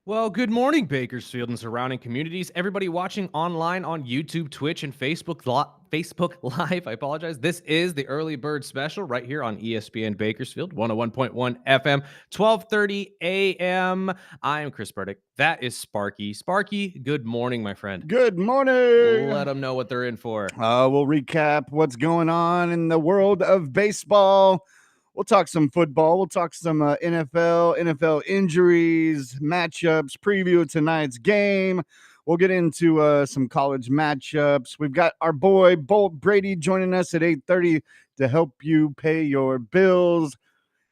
Well, good morning, Bakersfield and surrounding communities. Everybody watching online on YouTube, Twitch, and Facebook Live. I apologize. This is the Early Bird Special right here on ESPN Bakersfield, 101.1 FM, 12:30 a.m. I am Chris Burdick. That is Sparky. Sparky, good morning, my friend. Good morning. Let them know what they're in for. We'll recap what's going on in the world of baseball. We'll talk some football. We'll talk some NFL injuries, matchups, preview of tonight's game. We'll get into some college matchups. We've got our boy Bolt Brady joining us at 8:30 to help you pay your bills.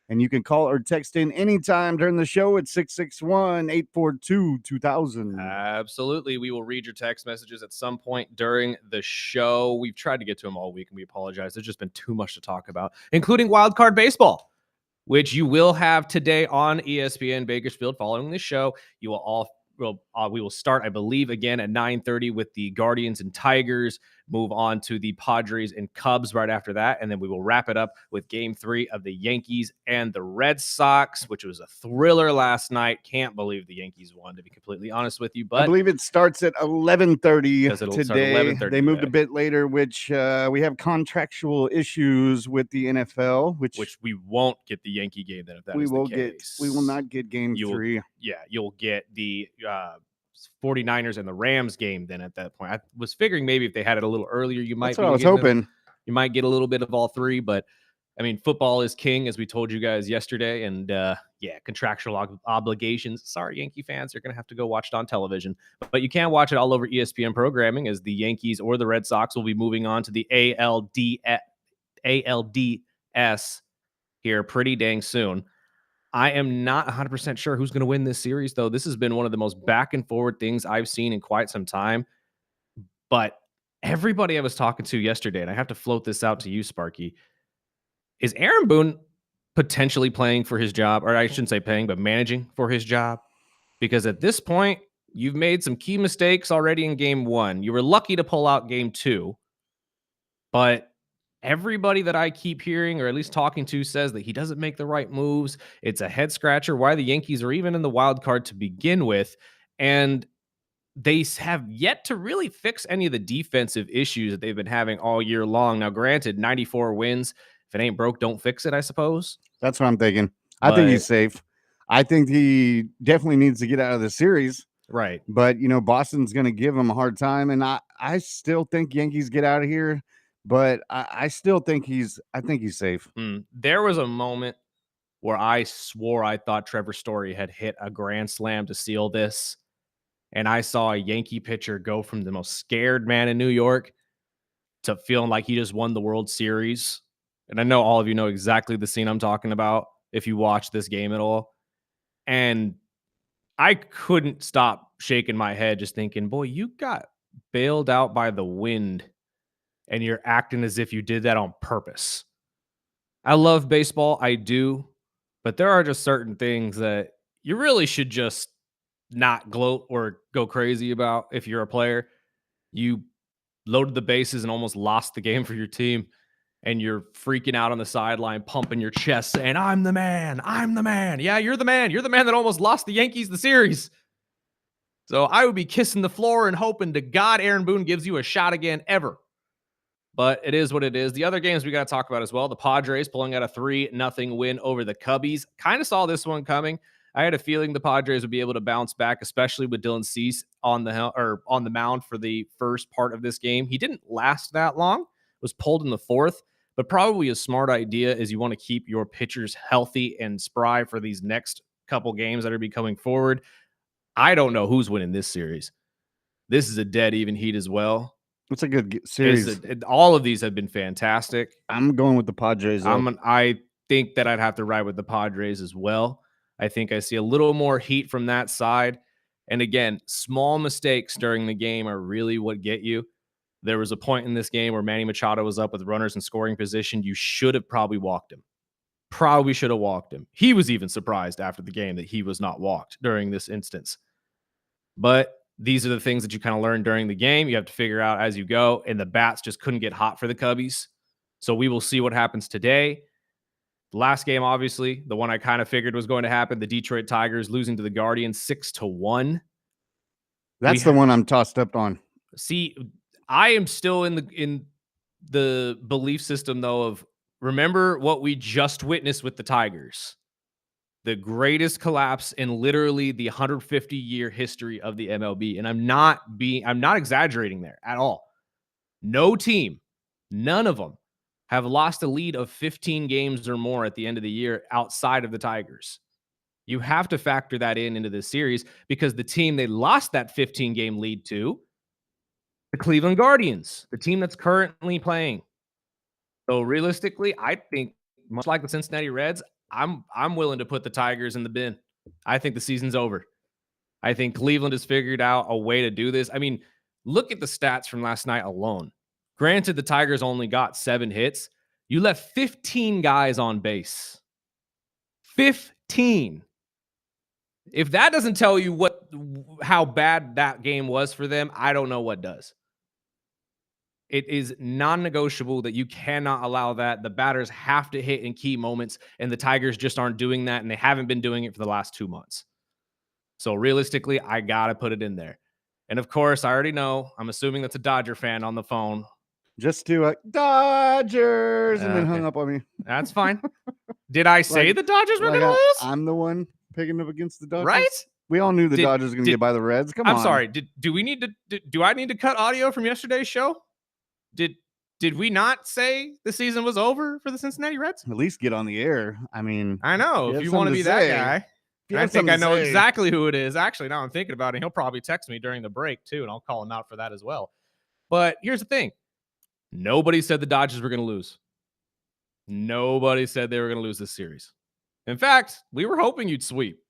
And you can call or text in anytime during the show at 661-842-2000. Absolutely. We will read your text messages at some point during the show. We've tried to get to them all week, and we apologize. There's just been too much to talk about, including wild card baseball, which you will have today on ESPN Bakersfield following this show. You will all we will start, I believe, again at 9:30 with the Guardians and Tigers, move on to the Padres and Cubs right after that, and then we will wrap it up with Game 3 of the Yankees and the Red Sox, which was a thriller last night. Can't believe the Yankees won, to be completely honest with you. But I believe it starts at 11:30 it'll start today. 11:30 They moved today. a bit later, which we have contractual issues with the NFL, which we won't get the Yankee game then if that we is will the case. We will not get Game You will- 3. You'll get the 49ers and the Rams game then at that point. I was figuring maybe if they had it a little earlier, you might That's what I was hoping. You might get a little bit of all three, but I mean, football is king, as we told you guys yesterday, and contractual obligations. Sorry, Yankee fans, you're going to have to go watch it on television, but you can watch it all over ESPN programming, as the Yankees or the Red Sox will be moving on to the ALDS here pretty dang soon. I am not 100% sure who's going to win this series, though. This has been one of the most back and forward things I've seen in quite some time. But everybody I was talking to yesterday, and I have to float this out to you, Sparky, is Aaron Boone potentially playing for his job? Or I shouldn't say paying, but managing for his job? Because at this point, you've made some key mistakes already in Game 1. You were lucky to pull out Game 2. But everybody that I keep hearing, or at least talking to, says that he doesn't make the right moves. It's a head scratcher why the Yankees are even in the wild card to begin with. And they have yet to really fix any of the defensive issues that they've been having all year long. Now, granted, 94 wins. If it ain't broke, don't fix it, I suppose. That's what I'm thinking. I think he's safe. I think he definitely needs to get out of the series. Right. But, Boston's going to give him a hard time. And I still think Yankees get out of here. But I still think he's safe. There was a moment where I swore I thought Trevor Story had hit a grand slam to seal this. And I saw a Yankee pitcher go from the most scared man in New York to feeling like he just won the World Series. And I know all of you know exactly the scene I'm talking about if you watch this game at all. And I couldn't stop shaking my head just thinking, boy, you got bailed out by the wind and you're acting as if you did that on purpose. I love baseball. I do. But there are just certain things that you really should just not gloat or go crazy about if you're a player. You loaded the bases and almost lost the game for your team, and you're freaking out on the sideline, pumping your chest, saying, I'm the man. I'm the man. Yeah, you're the man. You're the man that almost lost the Yankees the series. So I would be kissing the floor and hoping to God Aaron Boone gives you a shot again ever. But it is what it is. The other games we got to talk about as well. The Padres pulling out a 3-0 win over the Cubbies. Kind of saw this one coming. I had a feeling the Padres would be able to bounce back, especially with Dylan Cease on the mound for the first part of this game. He didn't last that long. Was pulled in the fourth, but probably a smart idea is you want to keep your pitchers healthy and spry for these next couple games that are coming forward. I don't know who's winning this series. This is a dead even heat as well. It's a good series. All of these have been fantastic. I'm going with the Padres. I think that I'd have to ride with the Padres as well. I think I see a little more heat from that side. And again, small mistakes during the game are really what get you. There was a point in this game where Manny Machado was up with runners in scoring position. You should have probably walked him. Probably should have walked him. He was even surprised after the game that he was not walked during this instance. But these are the things that you kind of learn during the game. You have to figure out as you go. And the bats just couldn't get hot for the Cubbies. So we will see what happens today. The last game, obviously, the one I kind of figured was going to happen, the Detroit Tigers losing to the Guardians 6-1. That's the one I'm tossed up on. See, I am still in the belief system, though, of remember what we just witnessed with the Tigers. The greatest collapse in literally the 150-year history of the MLB. And I'm not exaggerating there at all. No team, none of them have lost a lead of 15 games or more at the end of the year outside of the Tigers. You have to factor that into this series because the team they lost that 15-game lead to, the Cleveland Guardians, the team that's currently playing. So realistically, I think much like the Cincinnati Reds, I'm willing to put the Tigers in the bin. I think the season's over. I think Cleveland has figured out a way to do this. I mean, look at the stats from last night alone. Granted, the Tigers only got 7 hits. You left 15 guys on base. 15. If that doesn't tell you how bad that game was for them, I don't know what does. It is non-negotiable that you cannot allow that. The batters have to hit in key moments, and the Tigers just aren't doing that, and they haven't been doing it for the last 2 months. So realistically, I got to put it in there. And of course, I already know, I'm assuming that's a Dodger fan on the phone. Just to Dodgers, and then hung up on me. That's fine. Did I say the Dodgers were going to lose? I'm the one picking up against the Dodgers. Right? We all knew the Dodgers were going to get by the Reds. Come on. I'm sorry. Do I need to cut audio from yesterday's show? Did we not say the season was over for the Cincinnati Reds? At least get on the air. I mean, I know. If you want to be that guy. I think I know exactly who it is. Actually, now I'm thinking about it. He'll probably text me during the break, too, and I'll call him out for that as well. But here's the thing. Nobody said the Dodgers were going to lose. Nobody said they were going to lose this series. In fact, we were hoping you'd sweep.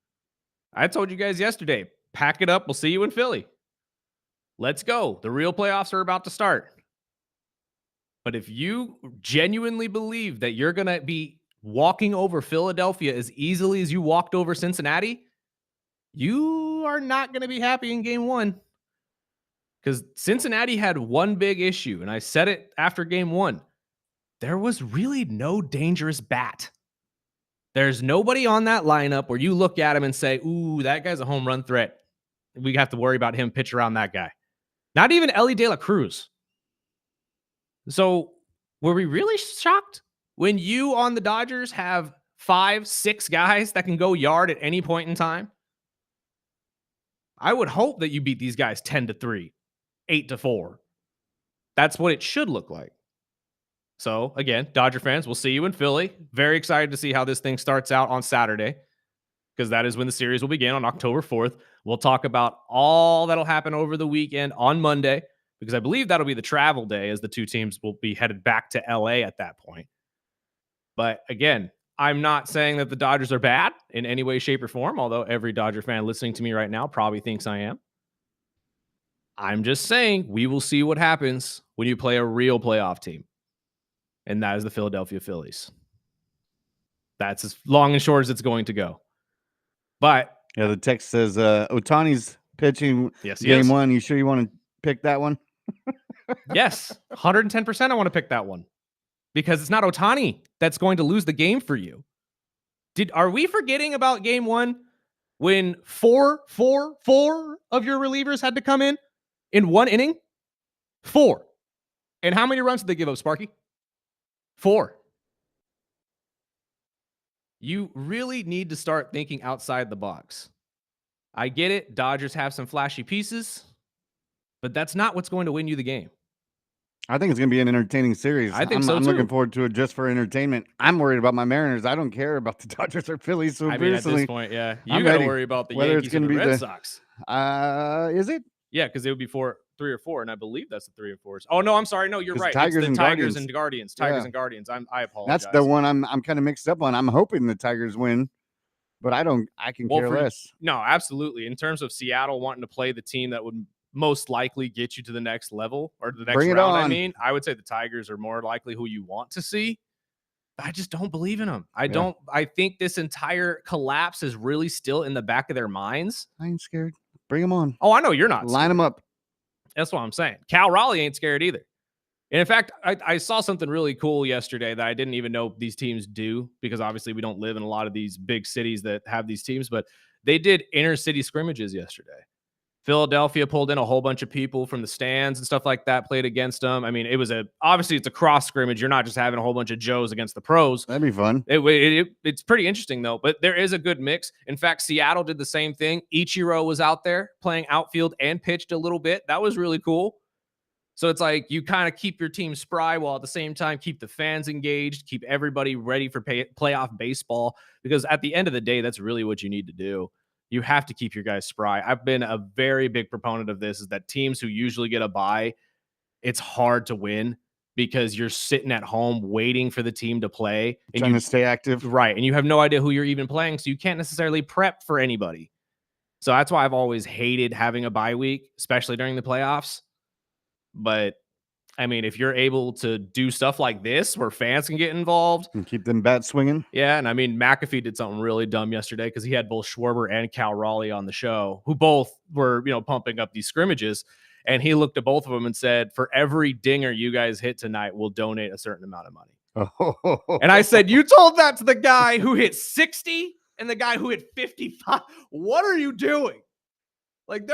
I told you guys yesterday, pack it up. We'll see you in Philly. Let's go. The real playoffs are about to start. But if you genuinely believe that you're going to be walking over Philadelphia as easily as you walked over Cincinnati, you are not going to be happy in game 1. Because Cincinnati had one big issue, and I said it after game 1. There was really no dangerous bat. There's nobody on that lineup where you look at him and say, ooh, that guy's a home run threat. We have to worry about him pitch around that guy. Not even Ellie De La Cruz. So were we really shocked when you on the Dodgers have 5, 6 guys that can go yard at any point in time? I would hope that you beat these guys 10-3, 8-4. That's what it should look like. So again, Dodger fans, we'll see you in Philly. Very excited to see how this thing starts out on Saturday, because that is when the series will begin on October 4th. We'll talk about all that'll happen over the weekend on Monday, because I believe that'll be the travel day as the two teams will be headed back to LA at that point. But again, I'm not saying that the Dodgers are bad in any way, shape, or form, although every Dodger fan listening to me right now probably thinks I am. I'm just saying we will see what happens when you play a real playoff team. And that is the Philadelphia Phillies. That's as long and short as it's going to go. But yeah, the text says Ohtani's pitching yes, game 1. You sure you want to pick that one? Yes, 110% I want to pick that one. Because it's not Ohtani that's going to lose the game for you. Are we forgetting about game 1 when 4 of your relievers had to come in one inning? 4. And how many runs did they give up, Sparky? 4. You really need to start thinking outside the box. I get it. Dodgers have some flashy pieces, but that's not what's going to win you the game. I think it's going to be an entertaining series. I think so, I'm too. looking forward to it just for entertainment. I'm worried about my Mariners. I don't care about the Dodgers or Phillies. So I mean, at this point, yeah. You got to worry about the whether Yankees and the Red Sox. Is it? Yeah, because it would be 3 or 4, and I believe that's the 3 or 4s. Oh, no, I'm sorry. No, you're right. Tigers it's the and and Guardians. Tigers and Guardians. I apologize. That's the one I'm kind of mixed up on. I'm hoping the Tigers win, but I can care less. No, absolutely. In terms of Seattle wanting to play the team that would most likely get you to the next level or the next round, I mean, I would say the Tigers are more likely who you want to see. I just don't believe in them. I think this entire collapse is really still in the back of their minds. I ain't scared. Bring them on. Oh, I know you're not. Line them up. That's what I'm saying. Cal Raleigh ain't scared either. And in fact, I saw something really cool yesterday that I didn't even know these teams do, because obviously we don't live in a lot of these big cities that have these teams, but they did inner city scrimmages yesterday. Philadelphia pulled in a whole bunch of people from the stands and stuff like that, played against them. I mean, obviously it's a cross scrimmage. You're not just having a whole bunch of Joes against the pros. That'd be fun. It's pretty interesting though, but there is a good mix. In fact, Seattle did the same thing. Ichiro was out there playing outfield and pitched a little bit. That was really cool. So it's like you kind of keep your team spry while at the same time keep the fans engaged, keep everybody ready for playoff baseball. Because at the end of the day, that's really what you need to do. You have to keep your guys spry. I've been a very big proponent of this, is that teams who usually get a bye, it's hard to win because you're sitting at home waiting for the team to play. And Trying to stay active. right. And you have no idea who you're even playing. So you can't necessarily prep for anybody. So that's why I've always hated having a bye week, especially during the playoffs. But I mean, if you're able to do stuff like this where fans can get involved, And keep them bats swinging. yeah. And I mean, McAfee did something really dumb yesterday because he had both Schwarber and Cal Raleigh on the show, who both were, pumping up these scrimmages. And he looked at both of them and said, for every dinger you guys hit tonight, we'll donate a certain amount of money. And I said, you told that to the guy who hit 60 and the guy who hit 55. What are you doing? Like,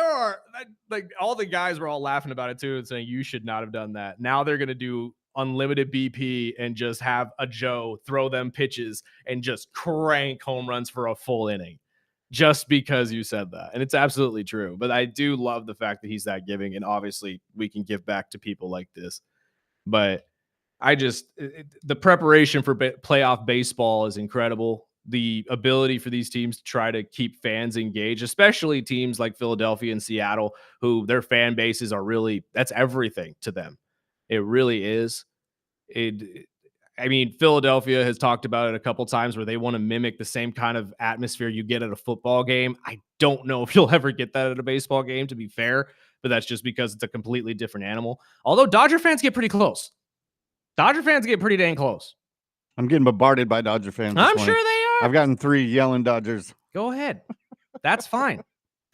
all the guys were all laughing about it too and saying you should not have done that. Now they're going to do unlimited BP and just have a Joe throw them pitches and just crank home runs for a full inning just because you said that. And it's absolutely true. But I do love the fact that he's that giving. And obviously we can give back to people like this. But the preparation for playoff baseball is incredible. The ability for these teams to try to keep fans engaged, especially teams like Philadelphia and Seattle, who their fan bases are that's everything to them. It really is. I mean, Philadelphia has talked about it a couple times where they want to mimic the same kind of atmosphere you get at a football game. I don't know if you'll ever get that at a baseball game, to be fair, but that's just because it's a completely different animal. Although Dodger fans get pretty close. Dodger fans get pretty dang close. I'm getting bombarded by Dodger fans. I'm sure they are. I've gotten 3 yelling Dodgers. Go ahead. That's fine.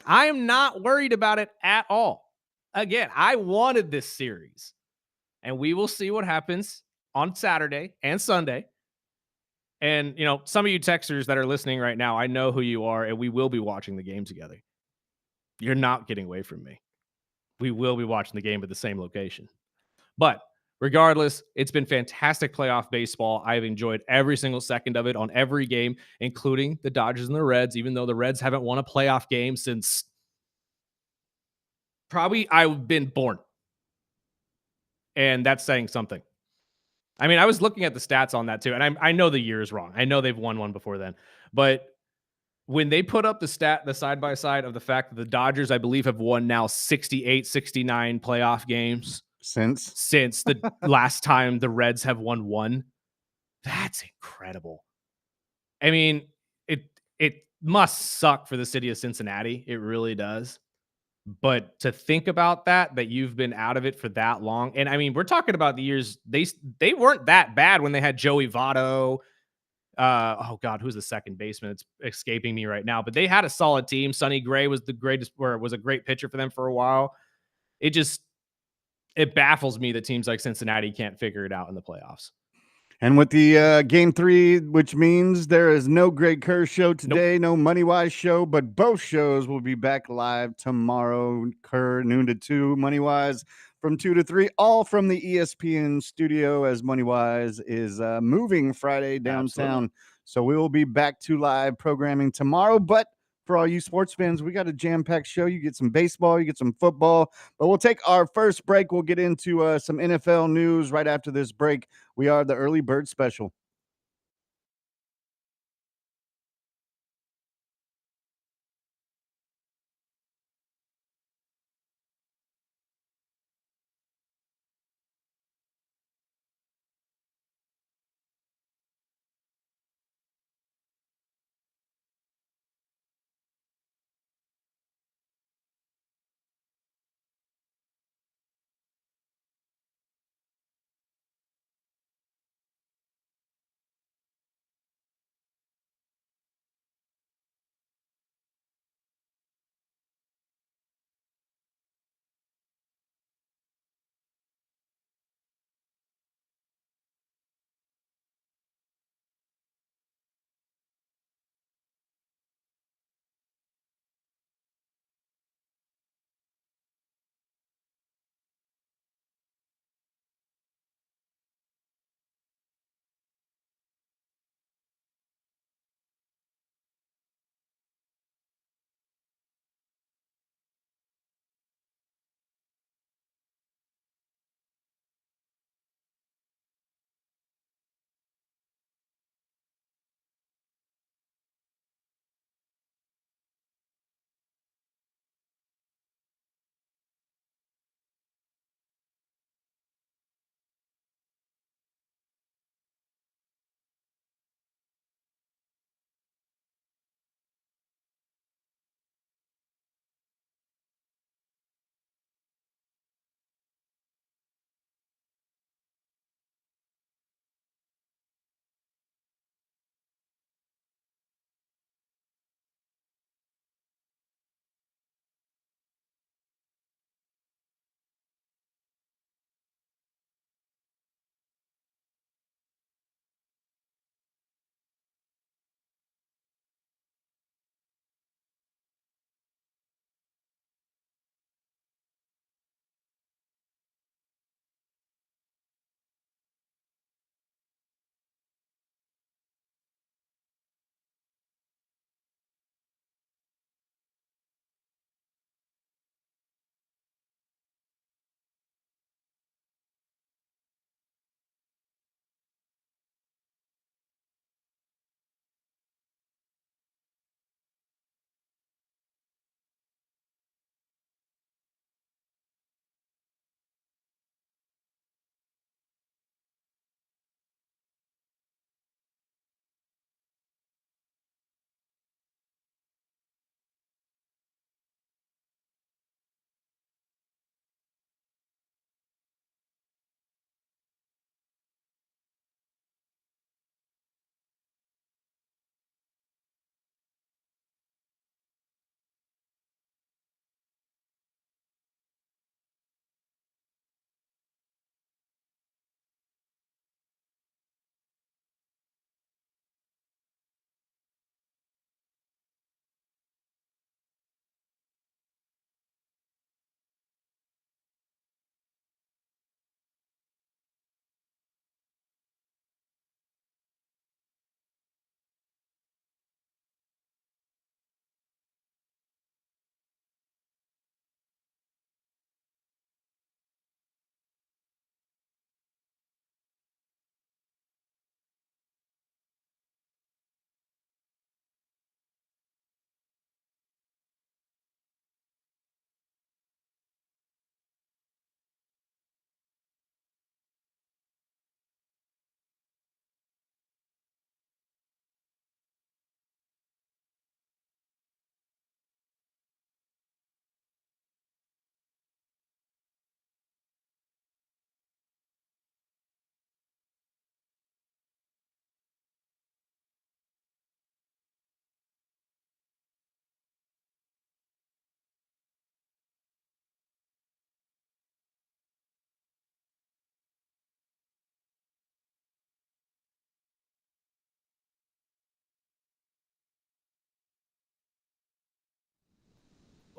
I am not worried about it at all. Again, I wanted this series, and we will see what happens on Saturday and Sunday. And, some of you texters that are listening right now, I know who you are, and we will be watching the game together. You're not getting away from me. We will be watching the game at the same location. But regardless, it's been fantastic playoff baseball. I've enjoyed every single second of it on every game, including the Dodgers and the Reds, even though the Reds haven't won a playoff game since probably I've been born. And that's saying something. I mean, I was looking at the stats on that too, and I know the year is wrong. I know they've won one before then. But when they put up the side-by-side of the fact that the Dodgers, I believe, have won now 68, 69 playoff games since the last time the Reds have won one. That's incredible. I mean, it must suck for the city of Cincinnati. It really does. But to think about that you've been out of it for that long. And I mean, we're talking about the years they weren't that bad when they had Joey Votto. Oh God, who's the second baseman? It's escaping me right now, but they had a solid team. Sonny Gray was was a great pitcher for them for a while. It baffles me that teams like Cincinnati can't figure it out in the playoffs. And with the game 3, which means there is no Greg Kerr show today, no Money Wise show, but both shows will be back live tomorrow. Kerr noon to 2, Money Wise from 2 to 3, all from the ESPN studio, as Money Wise is moving Friday downtown. Absolutely. So we will be back to live programming tomorrow. But for all you sports fans, we got a jam-packed show. You get some baseball, you get some football, but we'll take our first break. We'll get into some NFL news right after this break. We are the Early Bird Special.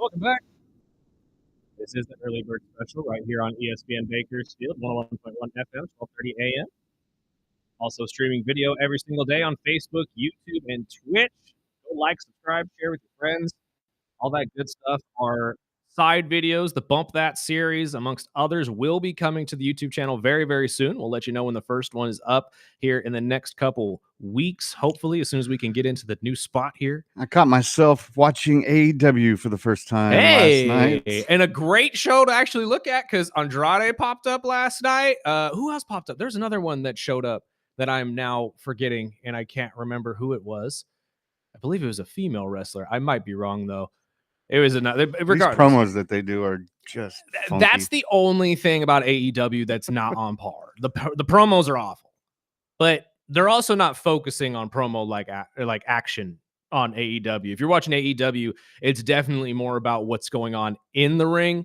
Welcome back. This is the early bird special right here on ESPN Bakersfield, 101.1 FM, 12:30 a.m. Also streaming video every single day on Facebook, YouTube, and Twitch. Go like, subscribe, share with your friends. All that good stuff. Our side videos, the Bump That series, amongst others, will be coming to the YouTube channel very, very soon. We'll let you know when the first one is up here in the next couple weeks, hopefully, as soon as we can get into the new spot here. I caught myself watching AEW for the first time last night. And a great show to actually look at because Andrade popped up last night. Who else popped up? There's another one that showed up that I'm now forgetting, and I can't remember who it was. I believe it was a female wrestler. I might be wrong, though. It was another. Regardless, these promos that they do are just funky. That's the only thing about AEW that's not on par. The promos are awful, but they're also not focusing on promo like action on AEW. If you're watching AEW, it's definitely more about what's going on in the ring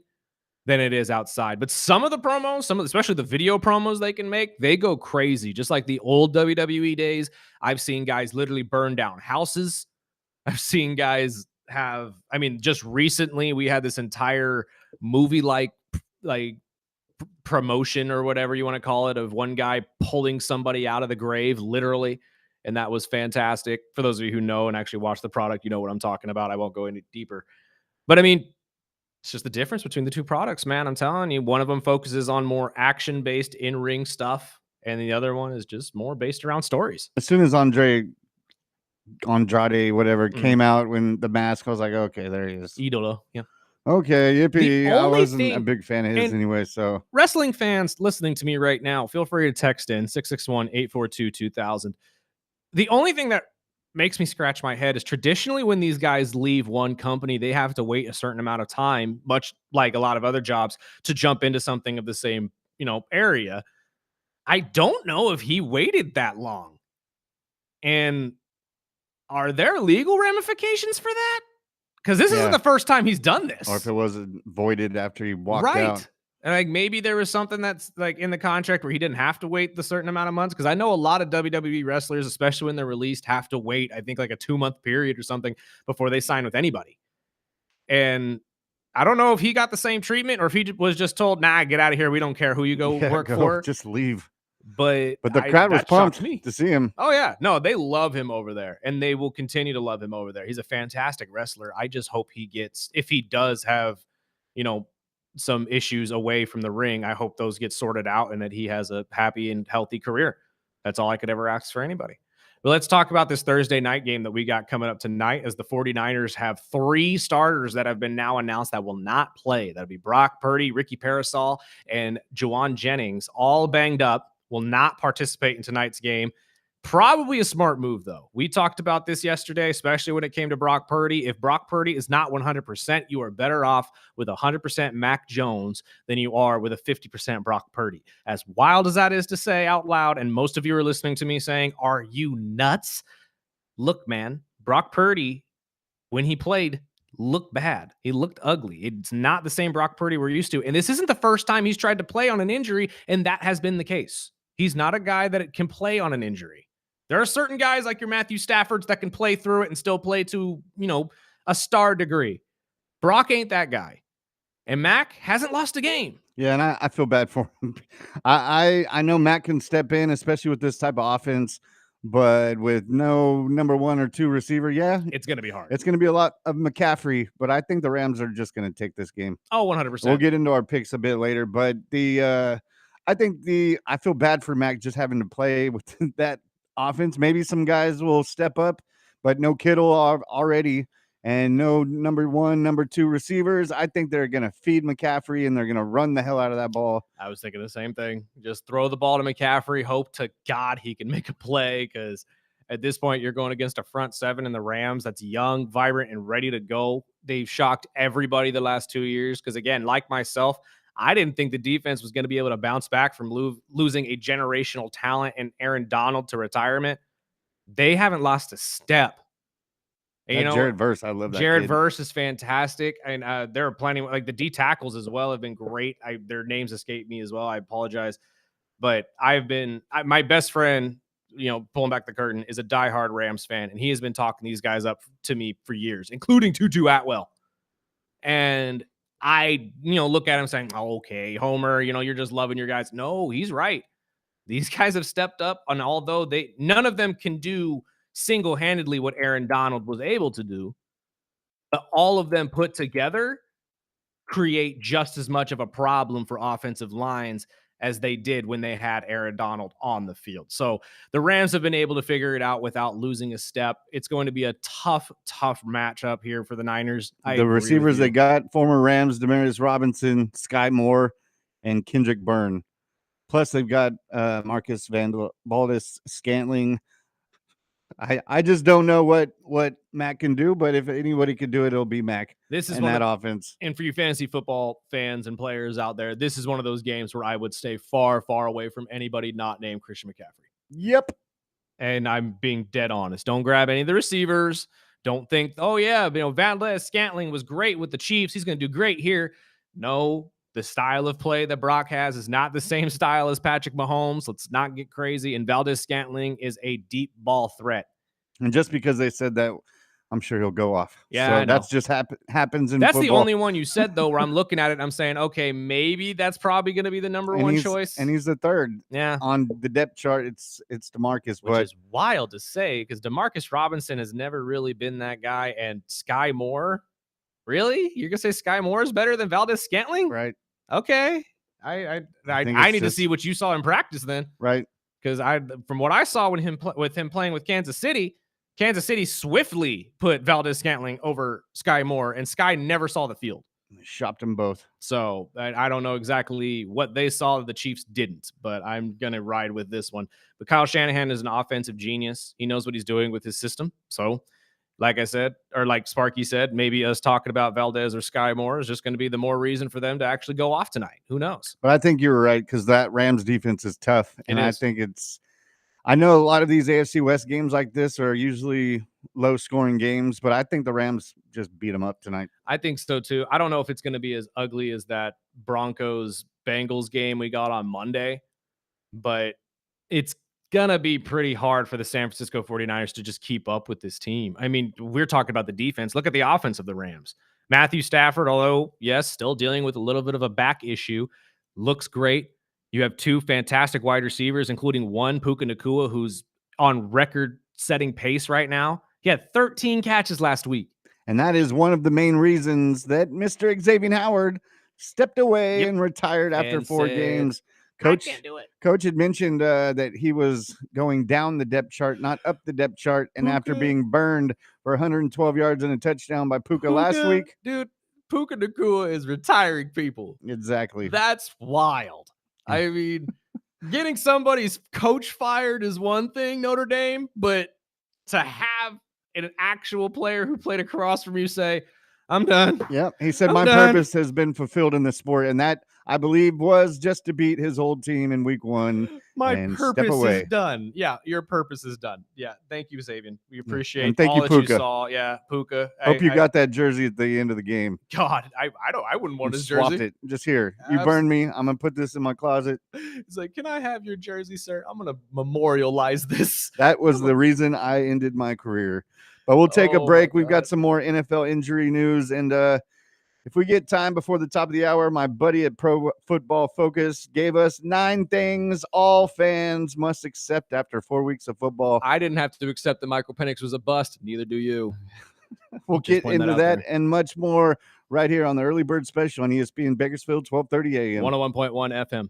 than it is outside. But some of the promos, especially the video promos they can make, they go crazy. Just like the old WWE days, I've seen guys literally burn down houses. I've seen guys just recently we had this entire movie like promotion or whatever you want to call it of one guy pulling somebody out of the grave, literally. And that was fantastic. For those of you who know and actually watch the product, you know what I'm talking about. I won't go any deeper. But I mean, it's just the difference between the two products, man. I'm telling you, one of them focuses on more action-based in-ring stuff, and the other one is just more based around stories. As soon as Andrade, whatever, came out when the mask, I was like, okay, there he is. Idolo, yeah. Okay, yippee. I wasn't a big fan of his anyway, so. Wrestling fans listening to me right now, feel free to text in 661-842-2000. The only thing that makes me scratch my head is traditionally when these guys leave one company, they have to wait a certain amount of time, much like a lot of other jobs, to jump into something of the same, area. I don't know if he waited that long. And are there legal ramifications for that? Because this isn't the first time he's done this. Or if it wasn't voided after he walked out. And maybe there was something that's in the contract where he didn't have to wait the certain amount of months. Because I know a lot of WWE wrestlers, especially when they're released, have to wait, I think a 2-month period or something before they sign with anybody. And I don't know if he got the same treatment or if he was just told, nah, get out of here. We don't care who you go work for. Just leave. But the crowd was pumped to see him. Oh, yeah. No, they love him over there, and they will continue to love him over there. He's a fantastic wrestler. I just hope if he does have, some issues away from the ring, I hope those get sorted out and that he has a happy and healthy career. That's all I could ever ask for anybody. But let's talk about this Thursday night game that we got coming up tonight, as the 49ers have 3 starters that have been now announced that will not play. That'll be Brock Purdy, Ricky Parasol, and Juwan Jennings, all banged up, will not participate in tonight's game. Probably a smart move, though. We talked about this yesterday, especially when it came to Brock Purdy. If Brock Purdy is not 100%, you are better off with 100% Mac Jones than you are with a 50% Brock Purdy. As wild as that is to say out loud, and most of you are listening to me saying, are you nuts? Look, man, Brock Purdy, when he played, looked bad. He looked ugly. It's not the same Brock Purdy we're used to. And this isn't the first time he's tried to play on an injury, and that has been the case. He's not a guy that can play on an injury. There are certain guys like your Matthew Staffords that can play through it and still play to, a star degree. Brock ain't that guy. And Mac hasn't lost a game. Yeah, and I feel bad for him. I know Mac can step in, especially with this type of offense, but with no number 1 or 2 receiver, it's going to be hard. It's going to be a lot of McCaffrey, but I think the Rams are just going to take this game. Oh, 100%. We'll get into our picks a bit later, but I feel bad for Mac just having to play with that offense. Maybe some guys will step up, but no Kittle already and no number 1, number 2 receivers. I think they're going to feed McCaffrey and they're going to run the hell out of that ball. I was thinking the same thing. Just throw the ball to McCaffrey. Hope to God he can make a play, because at this point you're going against a front 7 in the Rams that's young, vibrant, and ready to go. They've shocked everybody the last 2 years because, again, like myself, I didn't think the defense was going to be able to bounce back from losing a generational talent in Aaron Donald to retirement. They haven't lost a step. And, Jared Verse, I love that. Jared Verse is fantastic. And there are plenty, like the D tackles as well have been great. Their names escape me as well. I apologize. But my best friend, pulling back the curtain, is a diehard Rams fan. And he has been talking these guys up to me for years, including Tutu Atwell. And I, look at him saying, oh, okay, Homer, you're just loving your guys. No, he's right. These guys have stepped up, and although none of them can do single-handedly what Aaron Donald was able to do, but all of them put together create just as much of a problem for offensive lines as they did when they had Aaron Donald on the field. So the Rams have been able to figure it out without losing a step. It's going to be a tough matchup here for the Niners. I The agree with receivers they you. got, former Rams, Demaryius Robinson, Sky Moore, and Kendrick Byrne. Plus, they've got Marcus Valdez Scantling. I just don't know what Mac can do, but if anybody could do it, it'll be Mac. This is and one that of, offense. and for you fantasy football fans and players out there, this is one of those games where I would stay far, far away from anybody not named Christian McCaffrey. Yep. And I'm being dead honest. Don't grab any of the receivers. Don't think, oh yeah, Valdez Scantling was great with the Chiefs. He's going to do great here. No, the style of play that Brock has is not the same style as Patrick Mahomes. Let's not get crazy. And Valdez Scantling is a deep ball threat. And just because they said that, I'm sure he'll go off. Yeah, so I know. that's just happens in That's football. the only one you said, though, where I'm looking at it and I'm saying, okay, maybe that's probably going to be the number one choice. And he's the third. Yeah. On the depth chart, it's DeMarcus. Which is wild to say because DeMarcus Robinson has never really been that guy. And Sky Moore, really? You're going to say Sky Moore is better than Valdez Scantling? Right. Okay. I need to see what you saw in practice then. Right. Because from what I saw with him playing with Kansas City swiftly put Valdez Scantling over Sky Moore, and Sky never saw the field. Shopped them both. So I don't know exactly what they saw that the Chiefs didn't, but I'm going to ride with this one. But Kyle Shanahan is an offensive genius. He knows what he's doing with his system. So like I said, or like Sparky said, maybe us talking about Valdez or Sky Moore is just going to be the more reason for them to actually go off tonight. Who knows? But I think you were right because that Rams defense is tough. And I think I know a lot of these AFC West games like this are usually low scoring games, but I think the Rams just beat them up tonight. I think so too. I don't know if it's going to be as ugly as that Broncos Bengals game we got on Monday, but it's going to be pretty hard for the San Francisco 49ers to just keep up with this team. I mean, we're talking about the defense. Look at the offense of the Rams. Matthew Stafford, although, yes, still dealing with a little bit of a back issue, looks great. You have two fantastic wide receivers, including one, Puka Nacua, who's on record-setting pace right now. He had 13 catches last week. And that is one of the main reasons that Mr. Xavier Howard stepped away and retired after 4 games. Coach had mentioned that he was going down the depth chart, not up the depth chart. And after being burned for 112 yards and a touchdown by Puka last week. Dude, Puka Nacua is retiring people. Exactly. That's wild. I mean, getting somebody's coach fired is one thing, Notre Dame, but to have an actual player who played across from you say, I'm done. Yep. He said, my purpose has been fulfilled in the sport. And that, I believe, was just to beat his old team in week 1. My and purpose step away. is done. Yeah, your purpose is done. Yeah, thank you, Xavier. We appreciate and thank all you, that Puka. you saw. Yeah, Puka. Hope you got that jersey at the end of the game. God, I wouldn't want his swapped jersey. It. Just here. You burned me. I'm gonna put this in my closet. He's like, can I have your jersey, sir? I'm gonna memorialize this. That was the reason I ended my career. But we'll take a break. We've got some more NFL injury news. And if we get time before the top of the hour, my buddy at Pro Football Focus gave us 9 things all fans must accept after 4 weeks of football. I didn't have to accept that Michael Penix was a bust. Neither do you. We'll get into that and much more right here on the Early Bird Special on ESPN Bakersfield, 12:30 a.m. 101.1 FM.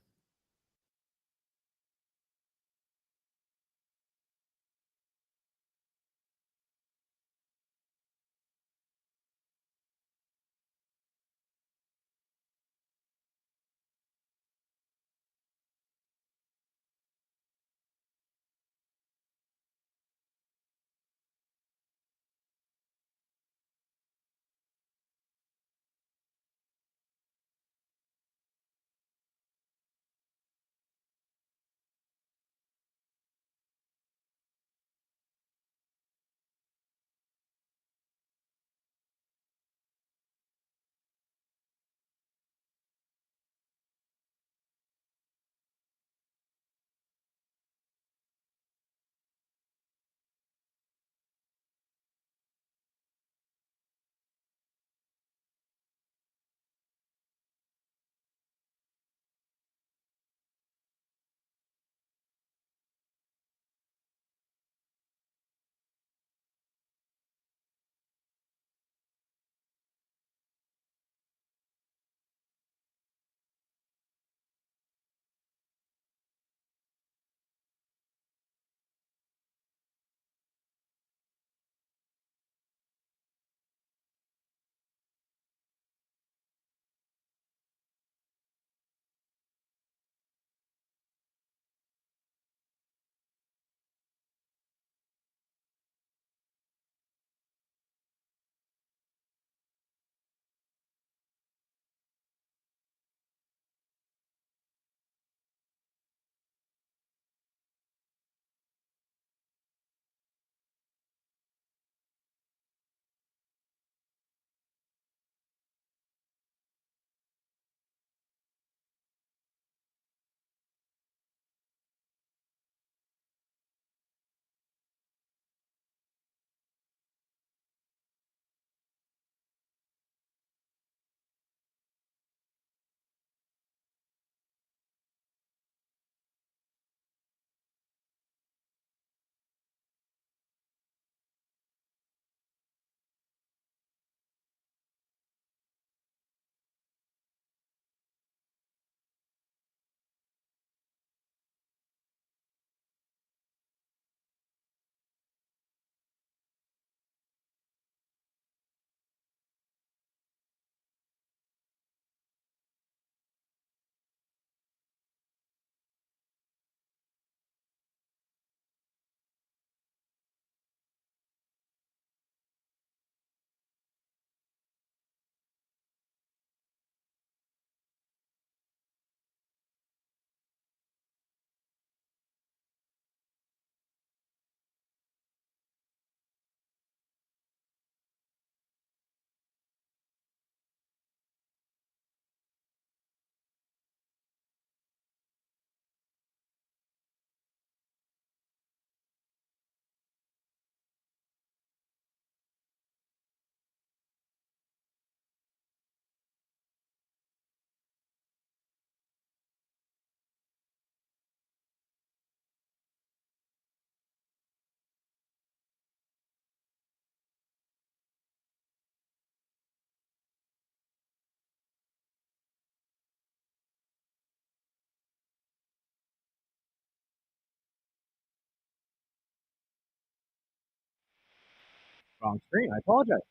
Wrong screen. I apologize.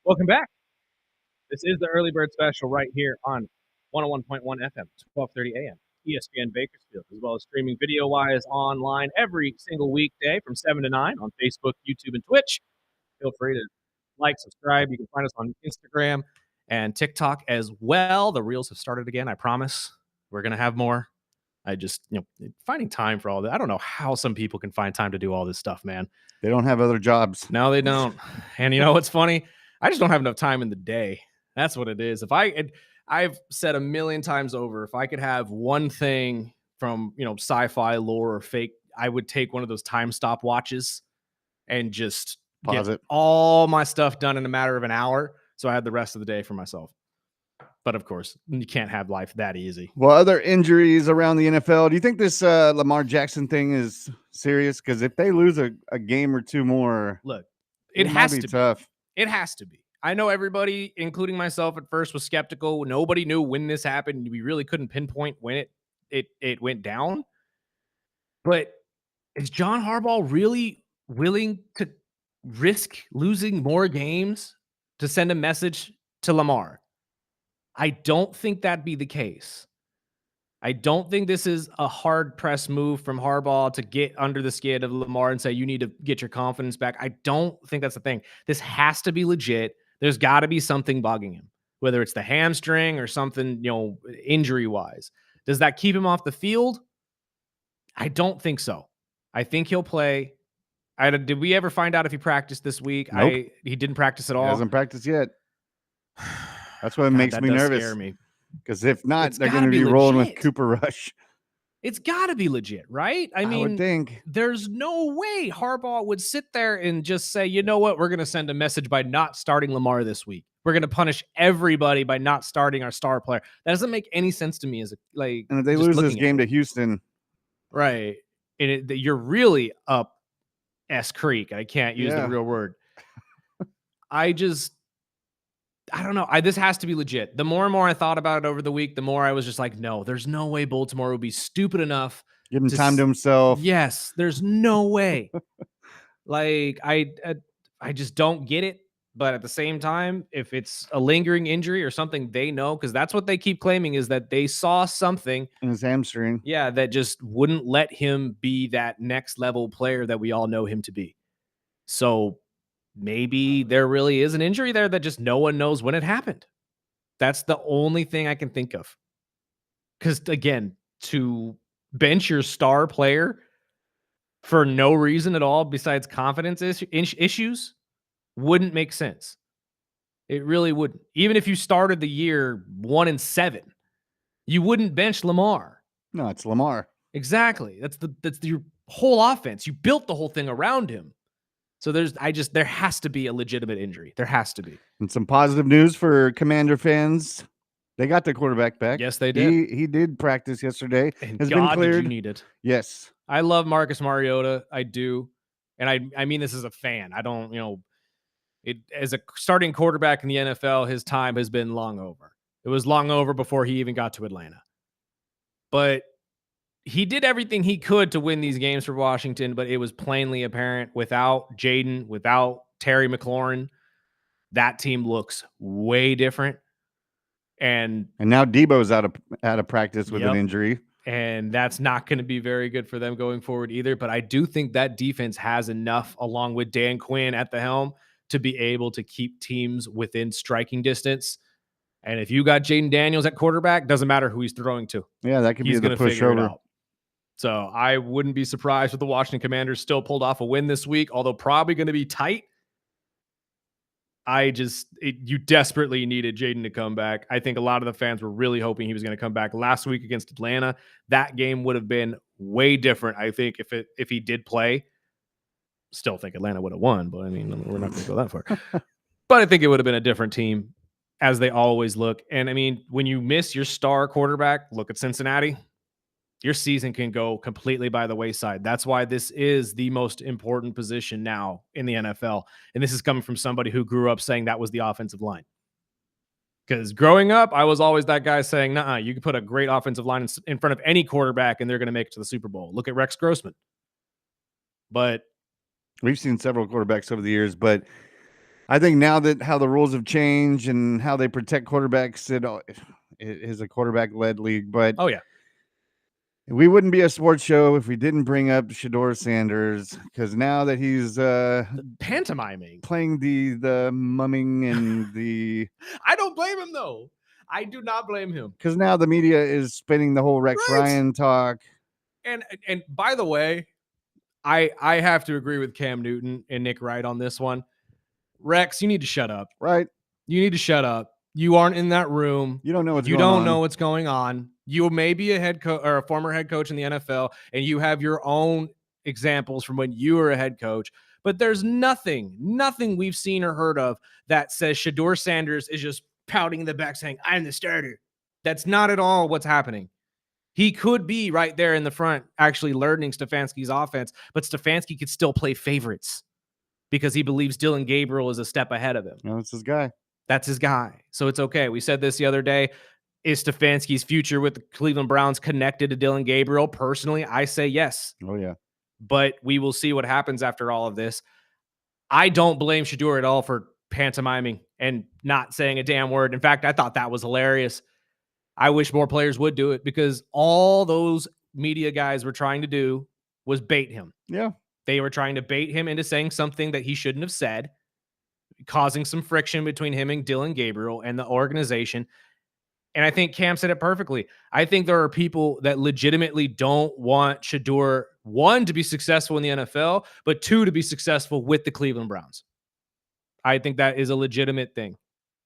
Welcome back. This is the Early Bird Special right here on 101.1 FM, 12:30 a.m. ESPN Bakersfield, as well as streaming video-wise online every single weekday from 7 to 9 on Facebook, YouTube, and Twitch. Feel free to like, subscribe. You can find us on Instagram and TikTok as well. The reels have started again. I promise. We're gonna have more. I just, finding time for all that. I don't know how some people can find time to do all this stuff, man. They don't have other jobs. No, they don't. And you know what's funny? I just don't have enough time in the day. That's what it is. I've said a million times over, if I could have one thing from, sci-fi lore or fake, I would take one of those time stop watches and just Pause get it. all my stuff done in a matter of an hour. So I had the rest of the day for myself. But of course, you can't have life that easy. Well, other injuries around the NFL. Do you think this Lamar Jackson thing is serious? Because if they lose a game or two more, Look, it has might be to tough. be. It has to be. I know everybody, including myself at first, was skeptical. Nobody knew when this happened. We really couldn't pinpoint when it went down. But is John Harbaugh really willing to risk losing more games to send a message to Lamar? I don't think that'd be the case. I don't think this is a hard press move from Harbaugh to get under the skin of Lamar and say, you need to get your confidence back. I don't think that's the thing. This has to be legit. There's got to be something bugging him, whether it's the hamstring or something, injury wise. Does that keep him off the field? I don't think so. I think he'll play. Did we ever find out if he practiced this week? Nope. He didn't practice at all. He hasn't practiced yet. That's what makes me nervous. Scare me. Because if not, they're going to be rolling with Cooper Rush. It's got to be legit, right? I mean, would think there's no way Harbaugh would sit there and just say, you know what, we're going to send a message by not starting Lamar this week. We're going to punish everybody by not starting our star player. That doesn't make any sense to me. And if they lose this game to Houston, right? And you're really up S Creek. I can't use the real word. I don't know. This has to be legit. The more and more I thought about it over the week, the more I was just like, no, there's no way Baltimore would be stupid enough. Give him time to himself. Yes, there's no way. I just don't get it. But at the same time, if it's a lingering injury or something they know, because that's what they keep claiming is that they saw something in his hamstring. Yeah, that just wouldn't let him be that next level player that we all know him to be. So maybe there really is an injury there that just no one knows when it happened. That's the only thing I can think of. Because again, to bench your star player for no reason at all besides confidence issues wouldn't make sense. It really wouldn't. Even if you started the year 1-7, you wouldn't bench Lamar. No, it's Lamar. Exactly. That's your whole offense. You built the whole thing around him. So there has to be a legitimate injury. There has to be. And some positive news for Commander fans. They got the quarterback back. Yes, they did. He did practice yesterday. And has God, been cleared. did you need it? Yes. I love Marcus Mariota. I do. And I mean this as a fan. I don't, as a starting quarterback in the NFL, his time has been long over. It was long over before he even got to Atlanta. But he did everything he could to win these games for Washington, but it was plainly apparent without Jaden, without Terry McLaurin, that team looks way different. And now Debo's out of practice with an injury. And that's not going to be very good for them going forward either. But I do think that defense has enough, along with Dan Quinn at the helm, to be able to keep teams within striking distance. And if you got Jaden Daniels at quarterback, doesn't matter who he's throwing to. Yeah, that could be the pushover. So I wouldn't be surprised if the Washington Commanders still pulled off a win this week, although probably going to be tight. You desperately needed Jaden to come back. I think a lot of the fans were really hoping he was going to come back last week against Atlanta. That game would have been way different, I think, if he did play. Still think Atlanta would have won, but I mean, we're not going to go that far. But I think it would have been a different team, as they always look. And I mean, when you miss your star quarterback, look at Cincinnati. Your season can go completely by the wayside. That's why this is the most important position now in the NFL. And this is coming from somebody who grew up saying that was the offensive line. Because growing up, I was always that guy saying, nah, you can put a great offensive line in front of any quarterback and they're going to make it to the Super Bowl. Look at Rex Grossman. But We've seen several quarterbacks over the years, but I think now that how the rules have changed and how they protect quarterbacks, it is a quarterback-led league. But Oh yeah, we wouldn't be a sports show if we didn't bring up Shador Sanders, because now that he's pantomiming. playing the mumming and the I don't blame him though. I do not blame him. because now the media is spinning the whole Rex Right. Ryan talk. And by the way, I have to agree with Cam Newton and Nick Wright on this one. Rex, you need to shut up. Right? You need to shut up. You aren't in that room. You don't know what's You going don't on. know what's going on. You may be a head coach or a former head coach in the NFL, and you have your own examples from when you were a head coach. But there's nothing we've seen or heard of that says Shador Sanders is just pouting in the back saying, I'm the starter. That's not at all what's happening. He could be right there in the front actually learning Stefanski's offense, but Stefanski could still play favorites because he believes Dylan Gabriel is a step ahead of him. No, it's his guy. That's his guy. So it's okay. We said this the other day. Is Stefanski's future with the Cleveland Browns connected to Dylan Gabriel? Personally, I say yes. Oh, yeah. But we will see what happens after all of this. I don't blame Shador at all for pantomiming and not saying a damn word. In fact, I thought that was hilarious. I wish more players would do it because all those media guys were trying to do was bait him. Yeah. They were trying to bait him into saying something that he shouldn't have said, causing some friction between him and Dylan Gabriel and the organization. And I think Cam said it perfectly. I think there are people that legitimately don't want Shador, one, to be successful in the NFL, but two, to be successful with the Cleveland Browns. I think that is a legitimate thing.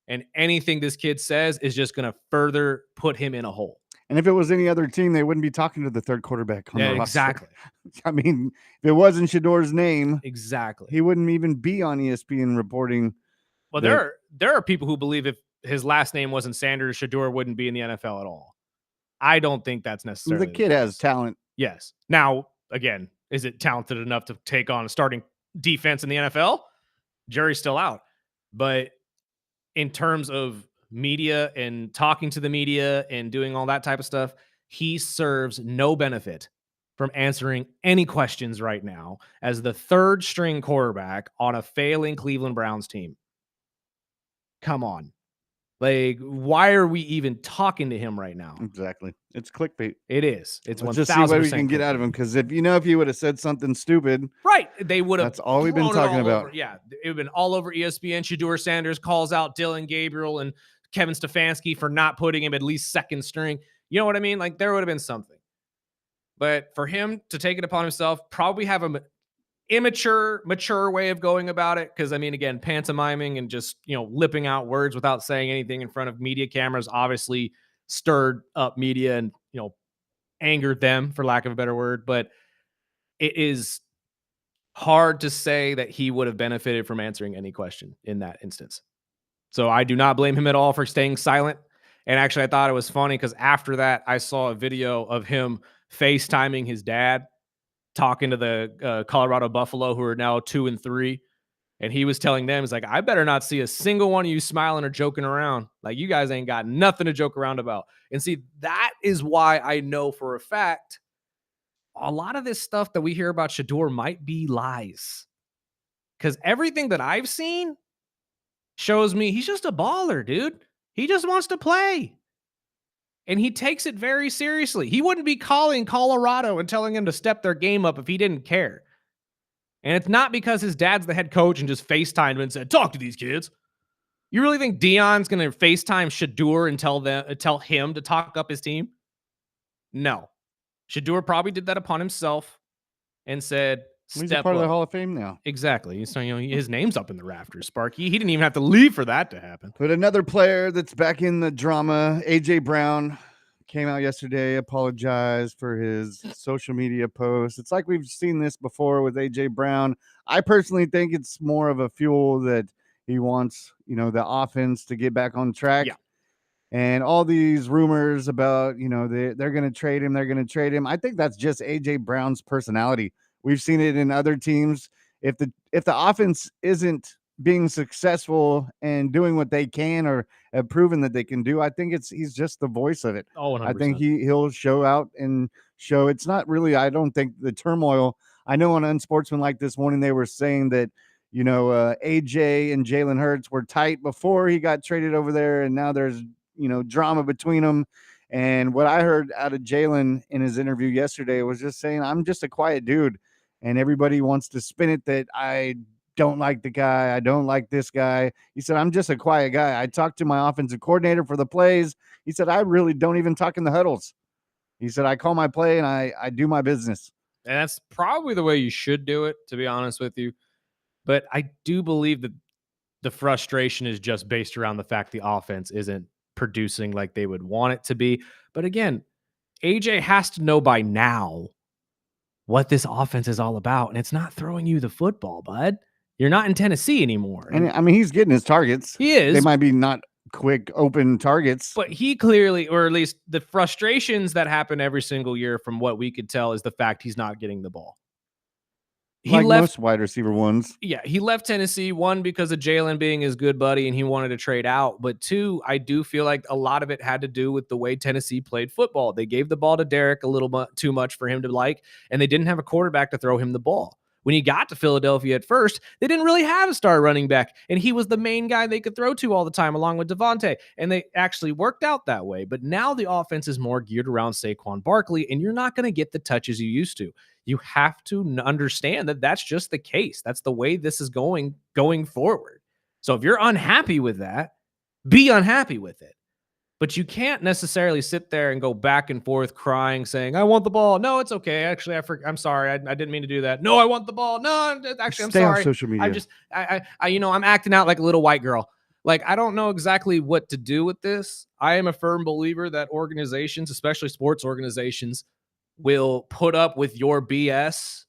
And anything this kid says is just going to further put him in a hole. And if it was any other team, they wouldn't be talking to the third quarterback on the roster. Exactly. I mean, if it wasn't Shador's name, Exactly. he wouldn't even be on ESPN reporting. Well, there are people who believe if his last name wasn't Sanders, Shador wouldn't be in the NFL at all. I don't think that's necessarily The kid has talent. Yes. Now, again, is it talented enough to take on a starting defense in the NFL? Jury's still out. But in terms of media and talking to the media and doing all that type of stuff, he serves no benefit from answering any questions right now as the third string quarterback on a failing Cleveland Browns team. Come on. Like, why are we even talking to him right now? Exactly. It's clickbait. It is. It's 1,000% just see what we can get out of him. Because if he would have said something stupid, right, they would have. That's all we've been talking about. Yeah, it would have been all over ESPN. Shador Sanders calls out Dylan Gabriel and Kevin Stefanski for not putting him at least second string. You know what I mean? Like, there would have been something. But for him to take it upon himself, probably have a mature way of going about it. Because I mean, again, pantomiming and just lipping out words without saying anything in front of media cameras obviously stirred up media and angered them, for lack of a better word. But it is hard to say that he would have benefited from answering any question in that instance. So I do not blame him at all for staying silent. And actually, I thought it was funny because after that, I saw a video of him FaceTiming his dad, talking to the Colorado Buffalo, who are now 2-3. And he was telling them, he's like, I better not see a single one of you smiling or joking around. Like, you guys ain't got nothing to joke around about. And see, that is why I know for a fact a lot of this stuff that we hear about Shador might be lies. Because everything that I've seen shows me he's just a baller, dude. He just wants to play. And he takes it very seriously. He wouldn't be calling Colorado and telling them to step their game up if he didn't care. And it's not because his dad's the head coach and just FaceTimed him and said, talk to these kids. You really think Deion's going to FaceTime Shador and tell him to talk up his team? No. Shador probably did that upon himself and said, he's a part of the Hall of Fame now. Exactly. So, his name's up in the rafters, Sparky. He didn't even have to leave for that to happen. But another player that's back in the drama, AJ Brown, came out yesterday, apologized for his social media post. It's like we've seen this before with AJ Brown. I personally think it's more of a fuel that he wants, the offense to get back on track. Yeah. And all these rumors about, they're going to trade him. They're going to trade him. I think that's just AJ Brown's personality. We've seen it in other teams. If the offense isn't being successful and doing what they can or have proven that they can do, I think he's just the voice of it. Oh, 100%. I think he'll show out and show. It's not really, I don't think the turmoil. I know on Unsportsmanlike this morning they were saying that, AJ and Jalen Hurts were tight before he got traded over there, and now there's, drama between them. And what I heard out of Jalen in his interview yesterday was just saying, I'm just a quiet dude. And everybody wants to spin it that I don't like the guy. I don't like this guy. He said, I'm just a quiet guy. I talked to my offensive coordinator for the plays. He said, I really don't even talk in the huddles. He said, I call my play and I do my business. And that's probably the way you should do it, to be honest with you. But I do believe that the frustration is just based around the fact the offense isn't producing like they would want it to be. But again, AJ has to know by now what this offense is all about. And it's not throwing you the football, bud. You're not in Tennessee anymore. And I mean, he's getting his targets. He They is, might be not quick open targets. but he clearly, or at least the frustrations that happen every single year from what we could tell, is the fact he's not getting the ball. He Like left most wide receiver ones. Yeah, he left Tennessee, one, because of Jalen being his good buddy and he wanted to trade out. But two, I do feel like a lot of it had to do with the way Tennessee played football. They gave the ball to Derek a little too much for him to like, and they didn't have a quarterback to throw him the ball. When he got to Philadelphia at first, they didn't really have a star running back, and he was the main guy they could throw to all the time, along with Devontae, and they actually worked out that way. But now the offense is more geared around Saquon Barkley, and you're not going to get the touches you used to. You have to understand that that's just the case. That's the way this is going forward. So if you're unhappy with that, be unhappy with it. But you can't necessarily sit there and go back and forth crying, saying, I want the ball. No, it's okay. Actually, I'm sorry. I didn't mean to do that. No, I want the ball. No, actually, I'm Stay sorry. off social media. I'm just, I'm acting out like a little white girl. Like, I don't know exactly what to do with this. I am a firm believer that organizations, especially sports organizations, will put up with your BS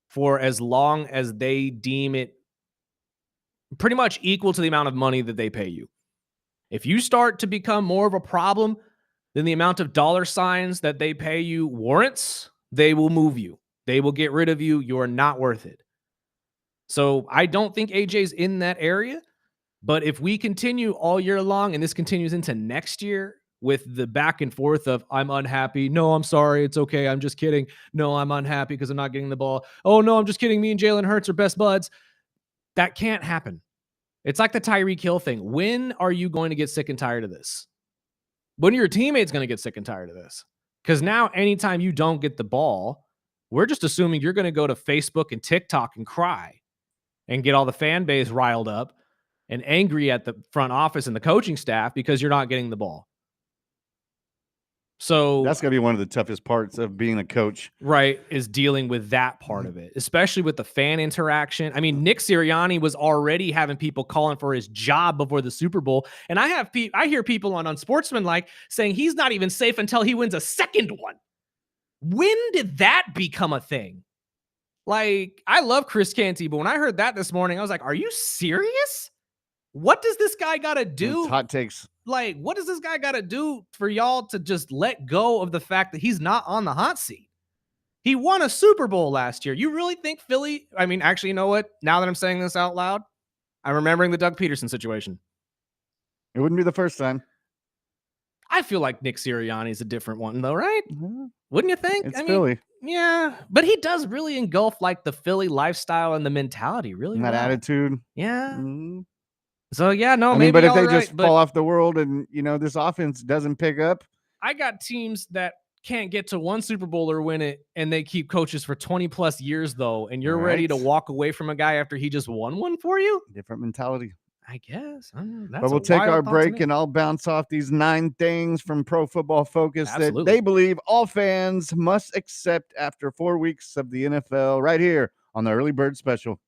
for as long as they deem it pretty much equal to the amount of money that they pay you. If you start to become more of a problem than the amount of dollar signs that they pay you warrants, they will move you. They will get rid of you. You are not worth it. So I don't think AJ's in that area. But if we continue all year long and this continues into next year with the back and forth of I'm unhappy. No, I'm sorry. It's okay. I'm just kidding. No, I'm unhappy because I'm not getting the ball. Oh, no, I'm just kidding. Me and Jalen Hurts are best buds. That can't happen. It's like the Tyreek Hill thing. When are you going to get sick and tired of this? When are your teammates going to get sick and tired of this? Because now anytime you don't get the ball, we're just assuming you're going to go to Facebook and TikTok and cry and get all the fan base riled up and angry at the front office and the coaching staff because you're not getting the ball. So that's going to be one of the toughest parts of being a coach. Right, is dealing with that part of it, especially with the fan interaction. I mean, Nick Sirianni was already having people calling for his job before the Super Bowl. And I hear people on Unsportsmanlike saying he's not even safe until he wins a second one. When did that become a thing? Like, I love Chris Canty, but when I heard that this morning, I was like, are you serious? What does this guy got to do? It's hot takes. Like, what does this guy got to do for y'all to just let go of the fact that he's not on the hot seat? He won a Super Bowl last year. You really think Philly? I mean, actually, you know what? Now that I'm saying this out loud, I'm remembering the Doug Peterson situation. It wouldn't be the first time. I feel like Nick Sirianni is a different one, though, right? Mm-hmm. Wouldn't you think? It's Philly. Yeah, but he does really engulf like the Philly lifestyle and the mentality really And that well. attitude. Yeah. Mm-hmm. So yeah, no, I mean, maybe but if they right, just fall off the world and this offense doesn't pick up, I got teams that can't get to one Super Bowl or win it, and they keep coaches for 20 plus years though, and you're ready to walk away from a guy after he just won one for you? Different mentality. I guess. That's but we'll take our break and I'll bounce off these 9 things from Pro Football Focus that they believe all fans must accept after 4 weeks of the NFL right here on the Early Bird Special.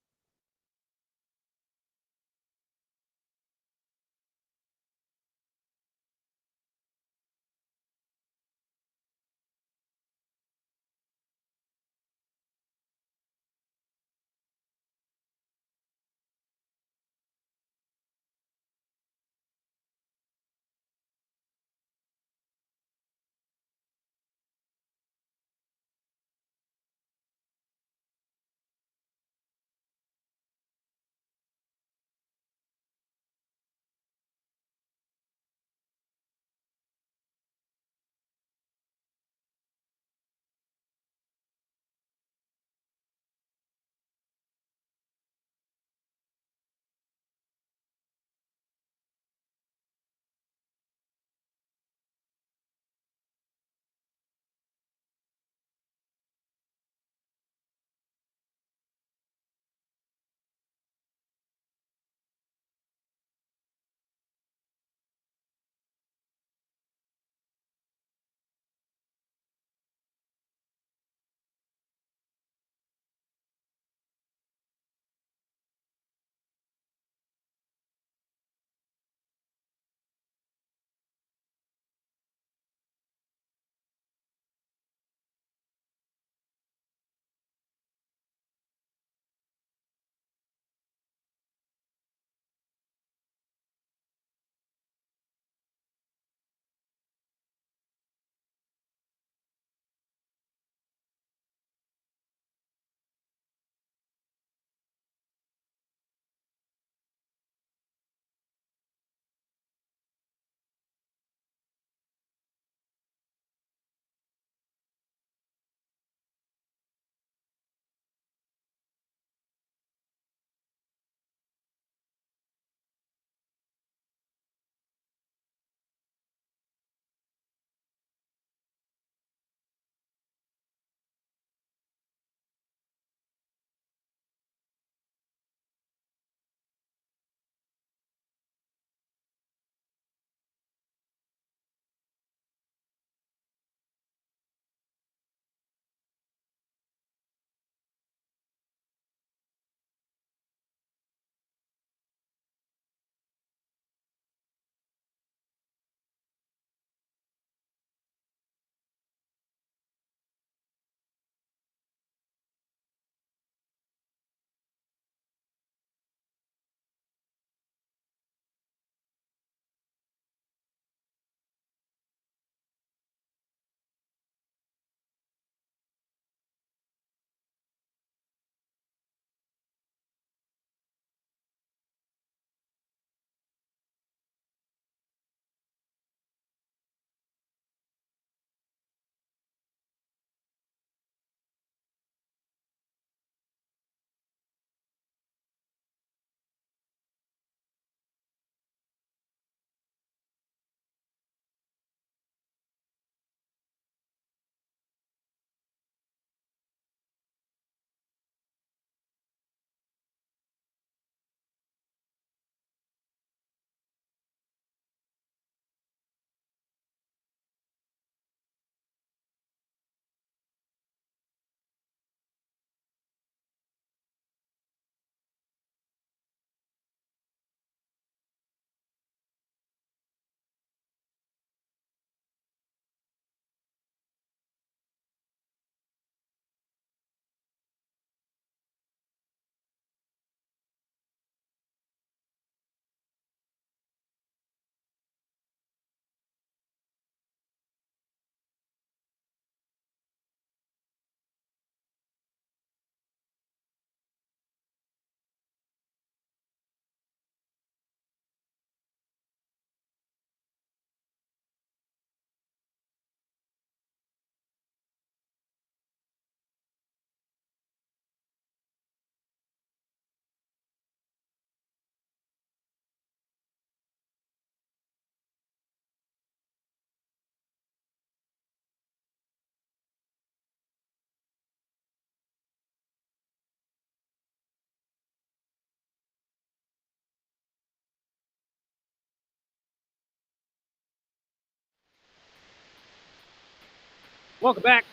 Welcome back.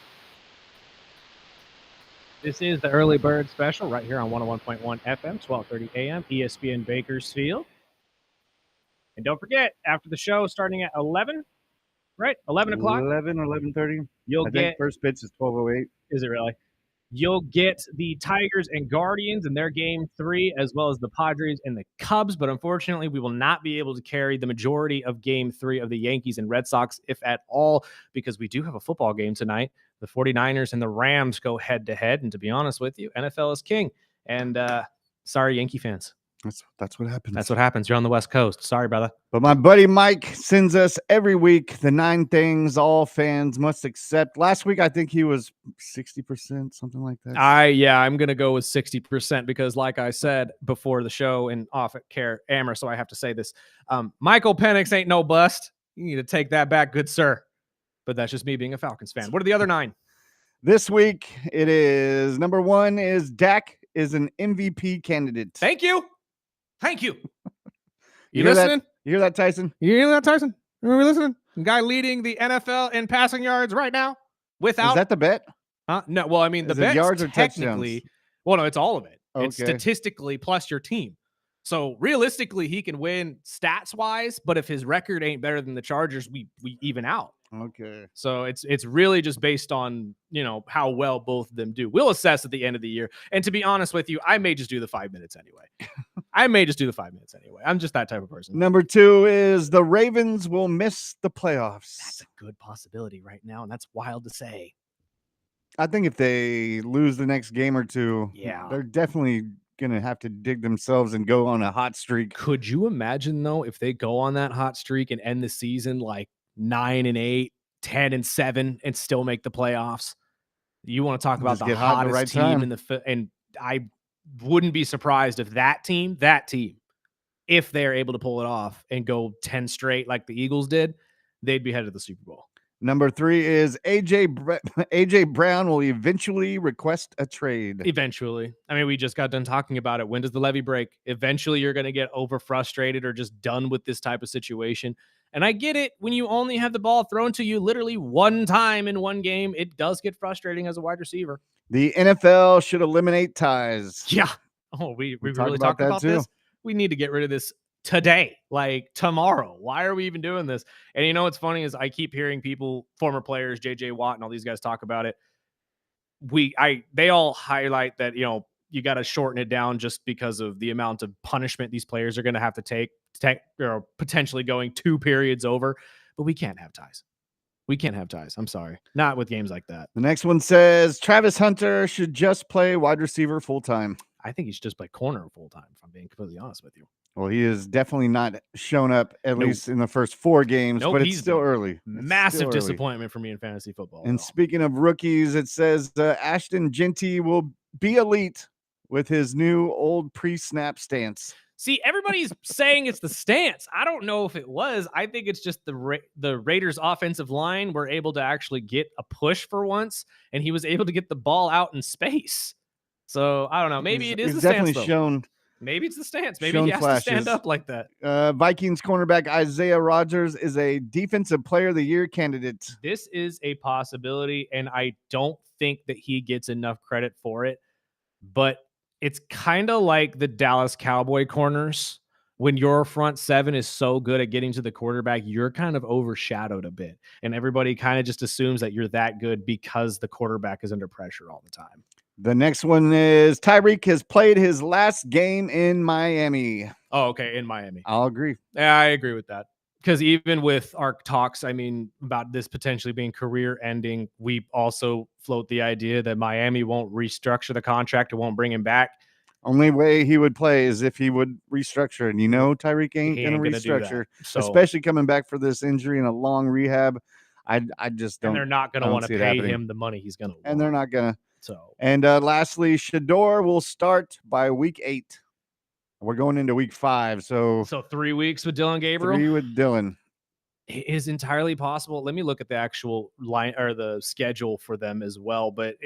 This is the Early Bird Special right here on 101.1 FM, 12:30 a.m., ESPN Bakersfield. And don't forget, after the show starting at 11, right? 11 o'clock? 11 or 11:30. You'll I get, think first pitch is 12:08. is it really? You'll get the Tigers and Guardians in their game 3, as well as the Padres and the Cubs. But unfortunately, we will not be able to carry the majority of game 3 of the Yankees and Red Sox, if at all, because we do have a football game tonight. The 49ers and the Rams go head to head. And to be honest with you, NFL is king. And sorry, Yankee fans. That's what happens. That's what happens. You're on the West Coast. Sorry, brother. But my buddy Mike sends us every week the 9 things all fans must accept. Last week, I think he was 60%, something like that. I'm gonna go with 60% because, like I said before the show and off at Amber, so I have to say this: Michael Penix ain't no bust. You need to take that back, good sir. But that's just me being a Falcons fan. What are the other 9? This week, it is number 1 is Dak is an MVP candidate. Thank you. You hear listening? You hear that, Tyson? You hear that, Tyson? Are we listening? The guy leading the NFL in passing yards right now without. Is that the bet? No. Well, I mean, the bet yards or technically. touchdowns? Well, no, it's all of it. Okay. It's statistically plus your team. So realistically, he can win stats wise, but if his record ain't better than the Chargers, we even out. Okay. So it's really just based on, how well both of them do. We'll assess at the end of the year. And to be honest with you, I may just do the 5 minutes anyway. I'm just that type of person. Number 2 is the Ravens will miss the playoffs. That's a good possibility right now, and that's wild to say. I think if they lose the next game or two, yeah, they're definitely going to have to dig themselves and go on a hot streak. Could you imagine, though, if they go on that hot streak and end the season like 9-8, 10-7, and still make the playoffs? You want to talk about the hottest team in the and I wouldn't be surprised if that team, if they're able to pull it off and go 10 straight like the Eagles did, they'd be headed to the Super Bowl. Number 3 is AJ Brown will eventually request a trade. Eventually. I mean, we just got done talking about it. When does the levee break? Eventually, you're going to get over frustrated or just done with this type of situation. And I get it. When you only have the ball thrown to you literally one time in one game, it does get frustrating as a wide receiver. The NFL should eliminate ties. Yeah. Oh, we really talked about too. this? We need to get rid of this today, like tomorrow. Why are we even doing this? And what's funny is I keep hearing people, former players, JJ Watt and all these guys talk about it. They all highlight that, you got to shorten it down just because of the amount of punishment these players are going to have to take, potentially going 2 periods over. But we can't have ties. I'm sorry. Not with games like that. The next one says Travis Hunter should just play wide receiver full time. I think he should just play corner full time, if I'm being completely honest with you. Well, he has definitely not shown up, at least in the first 4 games, but it's still early. Massive disappointment for me in fantasy football. And speaking of rookies, it says Ashton Genty will be elite with his new old pre-snap stance. See, everybody's saying it's the stance. I don't know if it was. I think it's just the Raiders' offensive line were able to actually get a push for once, and he was able to get the ball out in space. So, I don't know. Maybe it is the stance, definitely shown. Maybe it's the stance. Maybe he has to stand up like that. Vikings cornerback Isaiah Rodgers is a Defensive Player of the Year candidate. This is a possibility, and I don't think that he gets enough credit for it. But it's kind of like the Dallas Cowboy corners. When your front 7 is so good at getting to the quarterback, you're kind of overshadowed a bit. And everybody kind of just assumes that you're that good because the quarterback is under pressure all the time. The next one is Tyreek has played his last game in Miami. Oh, okay. In Miami. I'll agree. Yeah, I agree with that. Because even with our talks, about this potentially being career ending, we also float the idea that Miami won't restructure the contract or won't bring him back. Only way he would play is if he would restructure. And Tyreek ain't going to restructure, especially coming back for this injury and a long rehab. I just don't. And they're not going to want to pay him the money he's going to want. And they're not going to. So, and lastly, Shador will start by week 8. We're going into week 5. So 3 weeks with Dylan Gabriel. 3 with Dylan. It is entirely possible. Let me look at the actual line or the schedule for them as well. But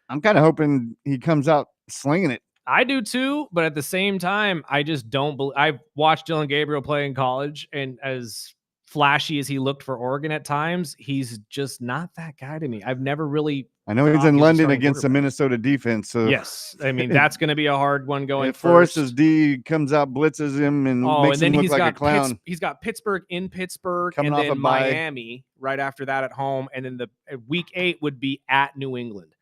I'm kind of hoping he comes out slinging it. I do too, but at the same time, I just don't believe. I've watched Dylan Gabriel play in college, and as flashy as he looked for Oregon at times, he's just not that guy to me. I've never really. I know he's in London against the Minnesota defense. So yes, I mean that's going to be a hard one going if first. Forrest's D comes out, blitzes him, and makes him look like a clown. He's got Pittsburgh in Pittsburgh, coming and off then a bye. Miami right after that at home, and then the week 8 would be at New England.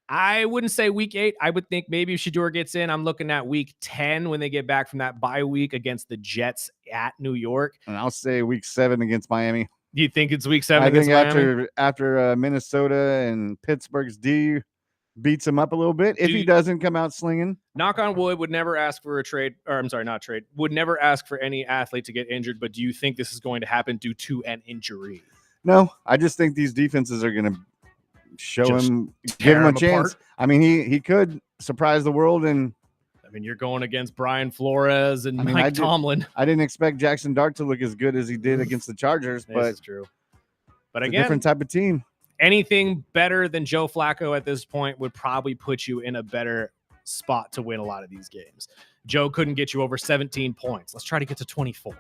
I wouldn't say week 8. I would think maybe if Shedeur gets in, I'm looking at week 10 when they get back from that bye week against the Jets at New York. And I'll say week 7 against Miami. Do you think it's week 7 I against think Miami? after Minnesota and Pittsburgh's D beats him up a little bit, if he doesn't come out slinging. Knock on wood, would never ask for a trade, or I'm sorry, not trade, would never ask for any athlete to get injured, but do you think this is going to happen due to an injury? No, I just think these defenses are going to show him, give him a chance. Apart. I mean, he could surprise the world. And I mean, you're going against Brian Flores and Mike Tomlin. I didn't expect Jackson Dart to look as good as he did against the Chargers, but it's true. But again, a different type of team. Anything better than Joe Flacco at this point would probably put you in a better spot to win a lot of these games. Joe couldn't get you over 17 points. Let's try to get to 24.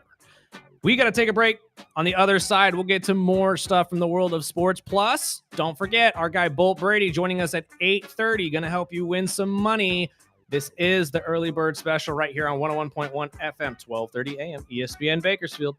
We got to take a break. On the other side, we'll get to more stuff from the world of sports. Plus, don't forget, our guy Bolt Brady joining us at 8:30, going to help you win some money. This is the Early Bird Special right here on 101.1 FM, 1230 AM, ESPN Bakersfield.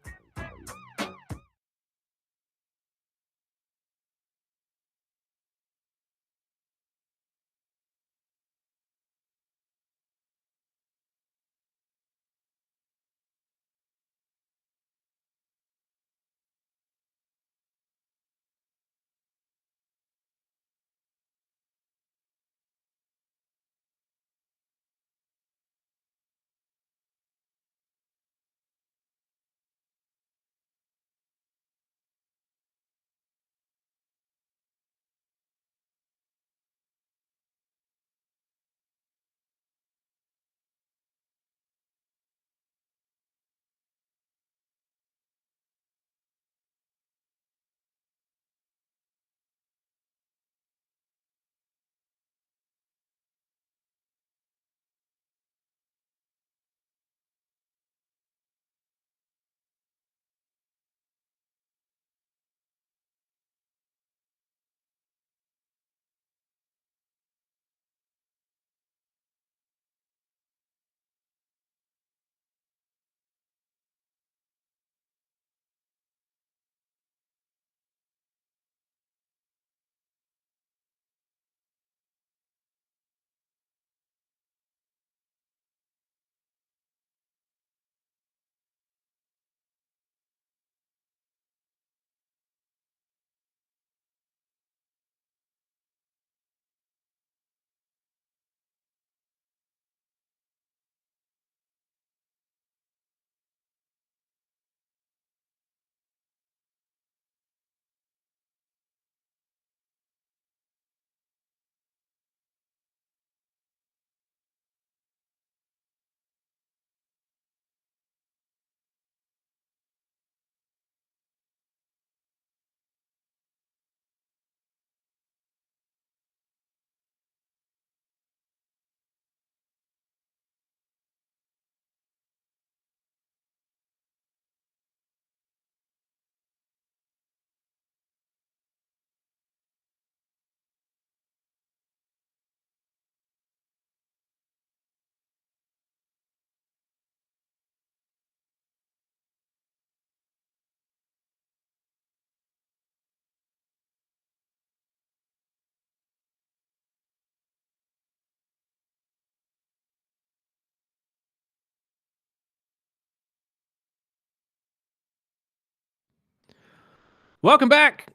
Welcome back.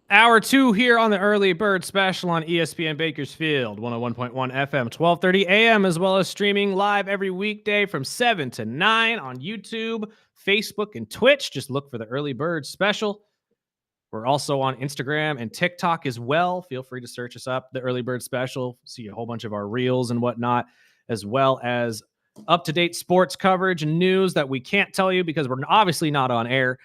Hour 2 here on the Early Bird Special on ESPN Bakersfield, 101.1 FM, 1230 AM, as well as streaming live every weekday from 7 to 9 on YouTube, Facebook, and Twitch. Just look for the Early Bird Special. We're also on Instagram and TikTok as well. Feel free to search us up, the Early Bird Special. See a whole bunch of our reels and whatnot, as well as up-to-date sports coverage and news that we can't tell you because we're obviously not on air.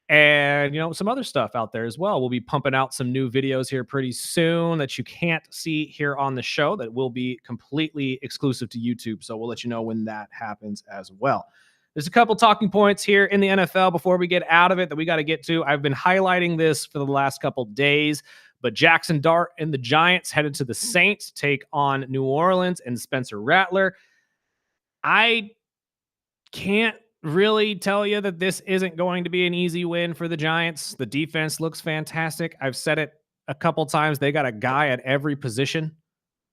And, you know, some other stuff out there as well. We'll be pumping out some new videos here pretty soon that you can't see here on the show that will be completely exclusive to YouTube. So we'll let you know when that happens as well. There's a couple talking points here in the NFL before we get out of it that we got to get to. I've been highlighting this for the last couple days, but Jackson Dart and the Giants headed to the Saints, take on New Orleans and Spencer Rattler. I can't really tell you that this isn't going to be an easy win for the Giants. The defense looks fantastic. I've said it a couple times. They got a guy at every position.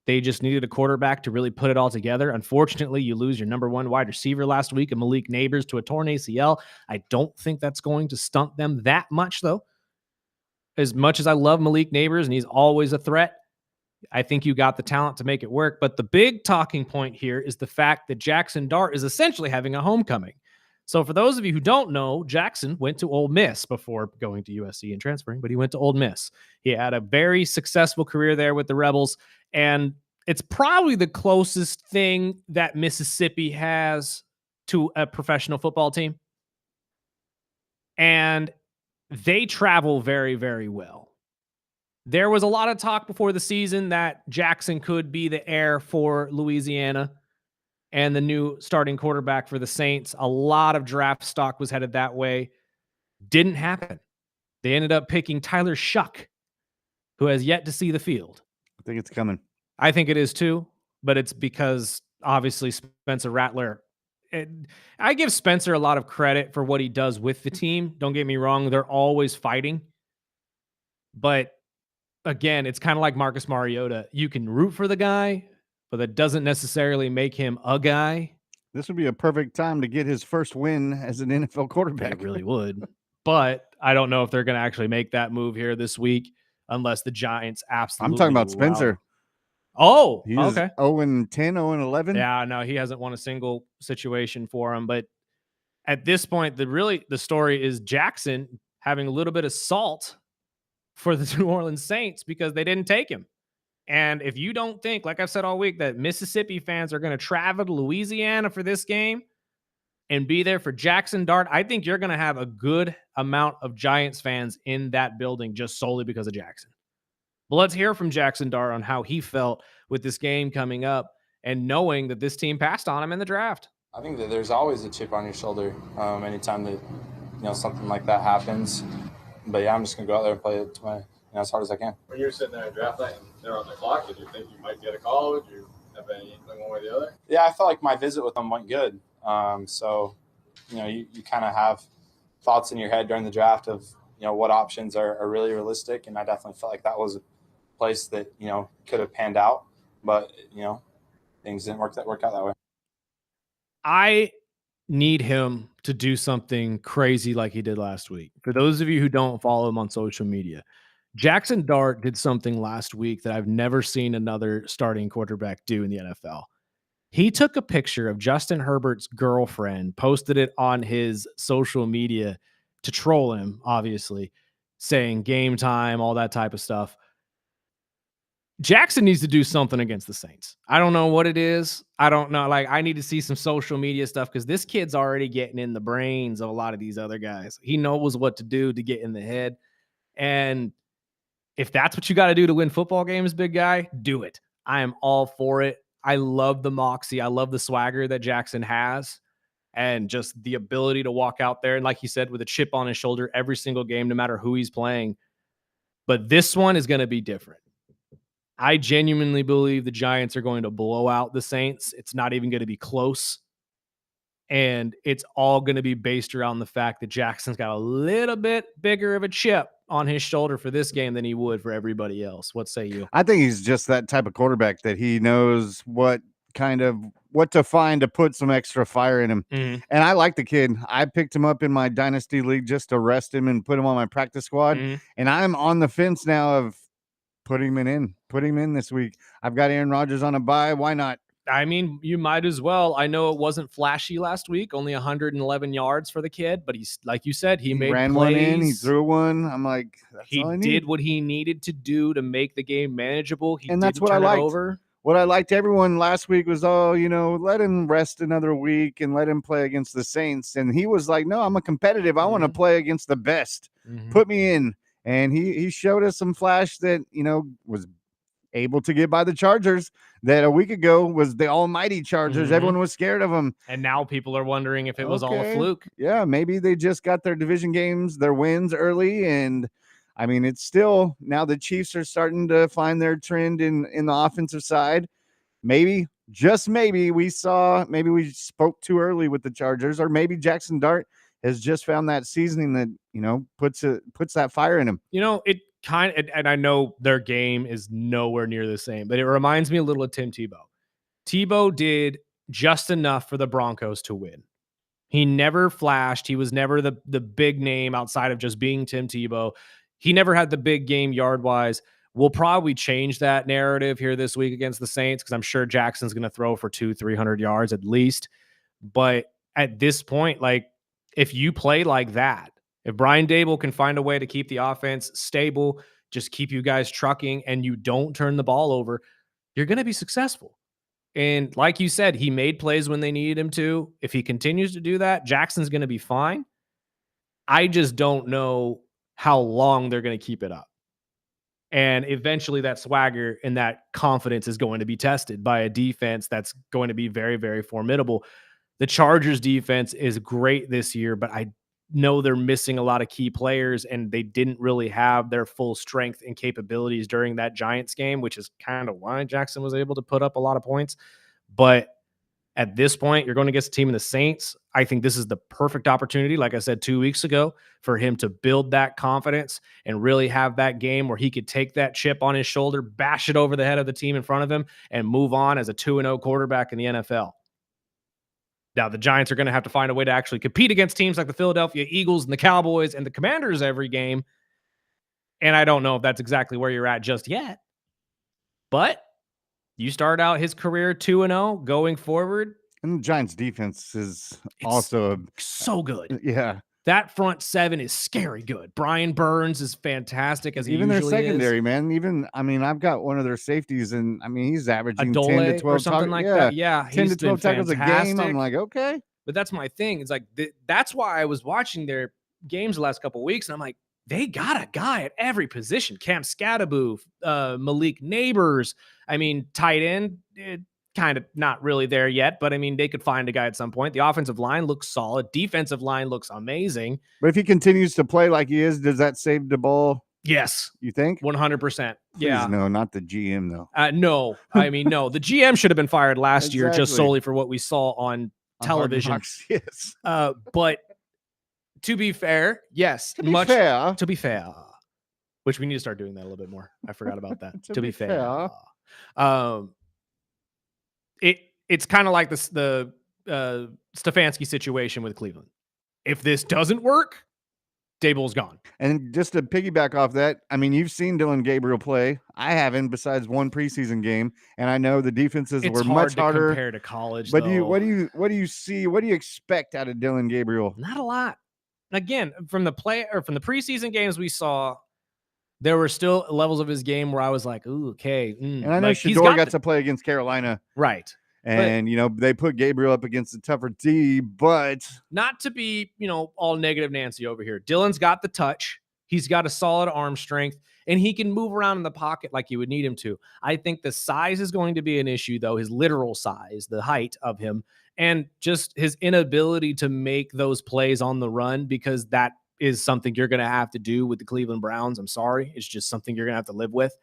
They just needed a quarterback to really put it all together. Unfortunately, you lose your number one wide receiver last week and Malik Neighbors to a torn ACL. I don't think that's going to stunt them that much, though. As much as I love Malik Neighbors and he's always a threat, I think you got the talent to make it work. But the big talking point here is the fact that Jackson Dart is essentially having a homecoming. So for those of you who don't know, Jackson went to Ole Miss before going to USC and transferring, but he went to Ole Miss. He had a very successful career there with the Rebels, and it's probably the closest thing that Mississippi has to a professional football team. And they travel very, very well. There was a lot of talk before the season that Jackson could be the heir for Louisiana and the new starting quarterback for the Saints. A lot of draft stock was headed that way. Didn't happen. They ended up picking Tyler Shuck, who has yet to see the field. I think it's coming. I think it is too, but it's because obviously Spencer Rattler. I give Spencer a lot of credit for what he does with the team. Don't get me wrong. They're always fighting. But again, it's kind of like Marcus Mariota. You can root for the guy, but that doesn't necessarily make him a guy. This would be a perfect time to get his first win as an NFL quarterback. It really would. But I don't know if they're going to actually make that move here this week unless the Giants absolutely. I'm talking about Spencer. Oh, he's okay. 0-10, 0-11. Yeah, no, he hasn't won a single situation for him. But at this point, the story is Jackson having a little bit of salt for the New Orleans Saints because they didn't take him. And if you don't think, like I've said all week, that Mississippi fans are going to travel to Louisiana for this game and be there for Jackson Dart, I think you're going to have a good amount of Giants fans in that building just solely because of Jackson. But let's hear from Jackson Dart on how he felt with this game coming up and knowing that this team passed on him in the draft. I think that there's always a chip on your shoulder anytime that something like that happens. But yeah, I'm just gonna go out there and play it to as hard as I can. When you were sitting there at draft night and they're on the clock, did you think you might get a call? Did you have any inkling one way or the other? Yeah, I felt like my visit with them went good. So you kind of have thoughts in your head during the draft of what options are really realistic, and I definitely felt like that was a place that could have panned out, but things didn't work out that way. I need him to do something crazy like he did last week. For those of you who don't follow him on social media, Jackson Dart did something last week that I've never seen another starting quarterback do in the NFL. He took a picture of Justin Herbert's girlfriend, posted it on his social media to troll him, obviously, saying game time, all that type of stuff. Jackson needs to do something against the Saints. I don't know what it is. I don't know. I need to see some social media stuff because this kid's already getting in the brains of a lot of these other guys. He knows what to do to get in the head. And if that's what you got to do to win football games, big guy, do it. I am all for it. I love the moxie. I love the swagger that Jackson has and just the ability to walk out there. And like he said, with a chip on his shoulder every single game, no matter who he's playing. But this one is going to be different. I genuinely believe the Giants are going to blow out the Saints. It's not even going to be close. And it's all going to be based around the fact that Jackson's got a little bit bigger of a chip on his shoulder for this game than he would for everybody else. What say you? I think he's just that type of quarterback that he knows what to find to put some extra fire in him. Mm-hmm. And I like the kid. I picked him up in my dynasty league just to rest him and put him on my practice squad. Mm-hmm. And I'm on the fence now of putting him in this week. I've got Aaron Rodgers on a bye. Why not? I mean, you might as well. I know it wasn't flashy last week, only 111 yards for the kid, but he's, like you said, he made ran plays. One in, he threw one. I'm like, that's he all I need. did what he needed to do to make the game manageable. And that's what I liked. What I liked everyone last week was, let him rest another week and let him play against the Saints. And he was like, no, I'm a competitive. I want to play against the best. Mm-hmm. Put me in. And he showed us some flash that, was able to get by the Chargers that a week ago was the almighty Chargers. Mhm. Everyone was scared of them. And now people are wondering if it was all a Okay. fluke. Yeah, maybe they just got their division games, their wins early, and I mean, it's still now the Chiefs are starting to find their trend in the offensive side. Maybe, just maybe, we spoke too early with the Chargers, or maybe Jackson Dart has just found that seasoning that puts that fire in him. It kind of, and I know their game is nowhere near the same, but it reminds me a little of Tim Tebow. Tebow did just enough for the Broncos to win. He never flashed. He was never the big name outside of just being Tim Tebow. He never had the big game yard wise. We'll probably change that narrative here this week against the Saints because I'm sure Jackson's going to throw for 200-300 yards at least. But at this point, like, if you play like that, if Brian Dable can find a way to keep the offense stable, just keep you guys trucking, and you don't turn the ball over, you're going to be successful. And like you said, he made plays when they needed him to. If he continues to do that, Jackson's going to be fine. I just don't know how long they're going to keep it up. And eventually that swagger and that confidence is going to be tested by a defense that's going to be very, very formidable. The Chargers defense is great this year, but I know they're missing a lot of key players, and they didn't really have their full strength and capabilities during that Giants game, which is kind of why Jackson was able to put up a lot of points. But at this point, you're going against a team in the Saints. I think this is the perfect opportunity, like I said 2 weeks ago, for him to build that confidence and really have that game where he could take that chip on his shoulder, bash it over the head of the team in front of him, and move on as a 2-0 quarterback in the NFL. Now, the Giants are going to have to find a way to actually compete against teams like the Philadelphia Eagles and the Cowboys and the Commanders every game. And I don't know if that's exactly where you're at just yet. But you start out his career 2-0 going forward. And the Giants defense is also so good. Yeah. That front seven is scary good. Brian Burns is fantastic as he even usually their secondary, is. man. Even, I mean, I've got one of their safeties, and I mean, he's averaging Adole 10 to 12 or something like that. Yeah, 10 to 12 tackles fantastic. a game. I'm like, okay. But that's my thing. It's like that's why I was watching their games the last couple of weeks, and I'm like, they got a guy at every position. Cam Scadaboo, Malik Neighbors. I mean, tight end, kind of not really there yet, but I mean, they could find a guy at some point. The offensive line looks solid. Defensive line looks amazing. But if he continues to play like he is, does that save the ball? Yes. You think? 100%. Yeah. No, not the GM, though. No. I mean, no. The GM should have been fired last year just solely for what we saw on television. Yes. But to be fair, yes. To be fair. Which we need to start doing that a little bit more. I forgot about that. to be fair. It's kind of like the Stefanski situation with Cleveland. If this doesn't work, Dable's gone. And just to piggyback off that, I mean, you've seen Dylan Gabriel play. I haven't, besides one preseason game, and I know the defenses were much harder compared to college. But what do you see? What do you expect out of Dylan Gabriel? Not a lot. Again, from the preseason games we saw, there were still levels of his game where I was like, "Ooh, okay." And I know Shador got to play against Carolina, right? And they put Gabriel up against a tougher D, but not to be all negative Nancy over here. Dylan's got the touch. He's got a solid arm strength, and he can move around in the pocket like you would need him to. I think the size is going to be an issue, though. His literal size, the height of him, and just his inability to make those plays on the run, because that is something you're going to have to do with the Cleveland Browns. I'm sorry. It's just something you're going to have to live with.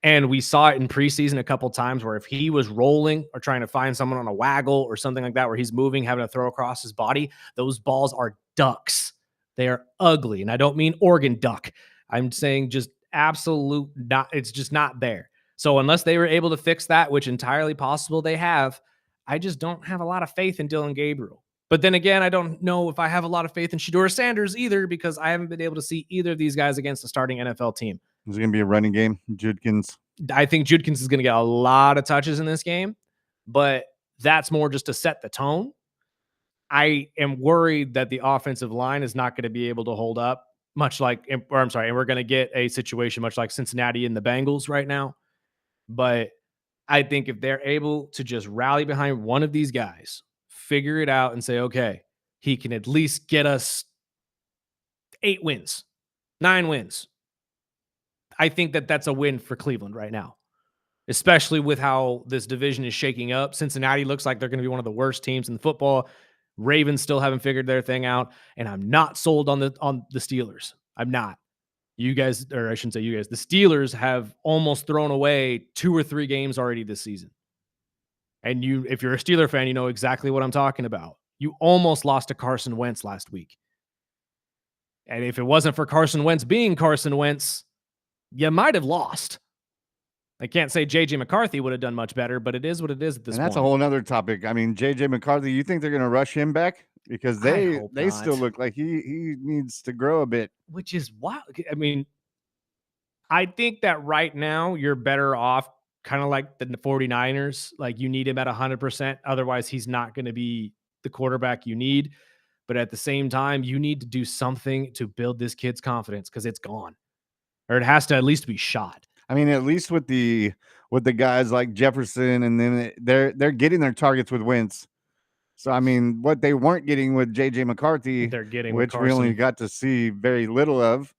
And we saw it in preseason a couple times where if he was rolling or trying to find someone on a waggle or something like that, where he's moving, having to throw across his body, those balls are ducks. They are ugly. And I don't mean Oregon duck. I'm saying just absolute not. It's just not there. So unless they were able to fix that, which entirely possible they have, I just don't have a lot of faith in Dylan Gabriel. But then again, I don't know if I have a lot of faith in Shador Sanders either, because I haven't been able to see either of these guys against a starting NFL team. Is it going to be a running game, Judkins? I think Judkins is going to get a lot of touches in this game, but that's more just to set the tone. I am worried that the offensive line is not going to be able to hold up, and we're going to get a situation much like Cincinnati and the Bengals right now. But I think if they're able to just rally behind one of these guys, figure it out and say, okay, he can at least get us 8 wins, 9 wins. I think that that's a win for Cleveland right now. especially with how this division is shaking up. Cincinnati looks like they're going to be one of the worst teams in football. Ravens still haven't figured their thing out, and I'm not sold on the Steelers. I'm not. You guys, or I shouldn't say you guys, the Steelers have almost thrown away 2 or 3 games already this season. And if you're a Steeler fan, you know exactly what I'm talking about. You almost lost to Carson Wentz last week. And if it wasn't for Carson Wentz being Carson Wentz, you might have lost. I can't say J.J. McCarthy would have done much better, but it is what it is at this point. And that's a whole nother topic. I mean, J.J. McCarthy, you think they're going to rush him back? Because they still look like he needs to grow a bit. Which is wild. I mean, I think that right now you're better off kind of like the 49ers. Like you need him at 100%. Otherwise, he's not going to be the quarterback you need. But at the same time, you need to do something to build this kid's confidence because it's gone. Or it has to at least be shot. I mean, at least with the guys like Jefferson, and then they're getting their targets with Wentz. So I mean, what they weren't getting with J.J. McCarthy, They're getting which we only got to see very little of.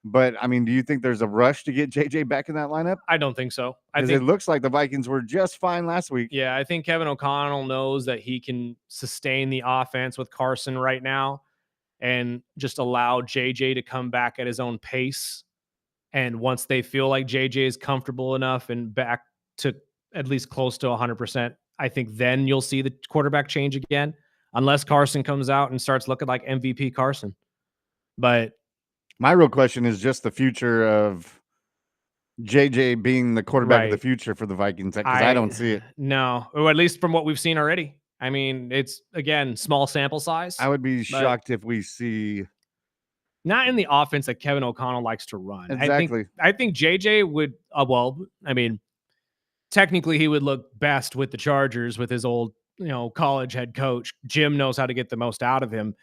But I mean, do you think there's a rush to get JJ back in that lineup? I don't think so. I Because think it looks like the Vikings were just fine last week. Yeah, I think Kevin O'Connell knows that he can sustain the offense with Carson right now and just allow JJ to come back at his own pace. And once they feel like JJ is comfortable enough and back to at least close to 100%, I think then you'll see the quarterback change again, unless Carson comes out and starts looking like MVP Carson. But my real question is just the future of JJ being the quarterback of the future for the Vikings, because I don't see it. No, or at least from what we've seen already. I mean, it's, again, small sample size. I would be shocked if we see not in the offense that Kevin O'Connell likes to run. Exactly. I think JJ would, well, I mean, technically he would look best with the Chargers with his old, college head coach. Jim knows how to get the most out of him,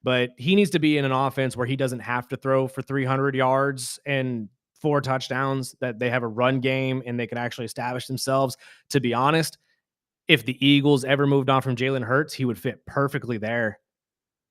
but he needs to be in an offense where he doesn't have to throw for 300 yards and 4 touchdowns, that they have a run game and they can actually establish themselves. To be honest, if the Eagles ever moved on from Jalen Hurts, he would fit perfectly there.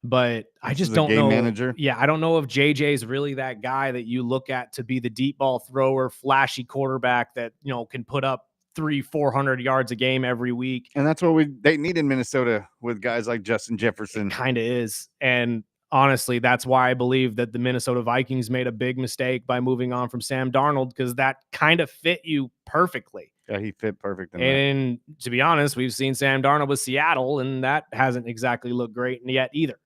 But I just don't know. Manager. Yeah, I don't know if JJ is really that guy that you look at to be the deep ball thrower, flashy quarterback that, can put up 300-400 yards a game every week. And that's what they need in Minnesota with guys like Justin Jefferson. Kind of is. And honestly, that's why I believe that the Minnesota Vikings made a big mistake by moving on from Sam Darnold, because that kind of fit you perfectly. Yeah, he fit perfect. And to be honest, we've seen Sam Darnold with Seattle, and that hasn't exactly looked great yet either.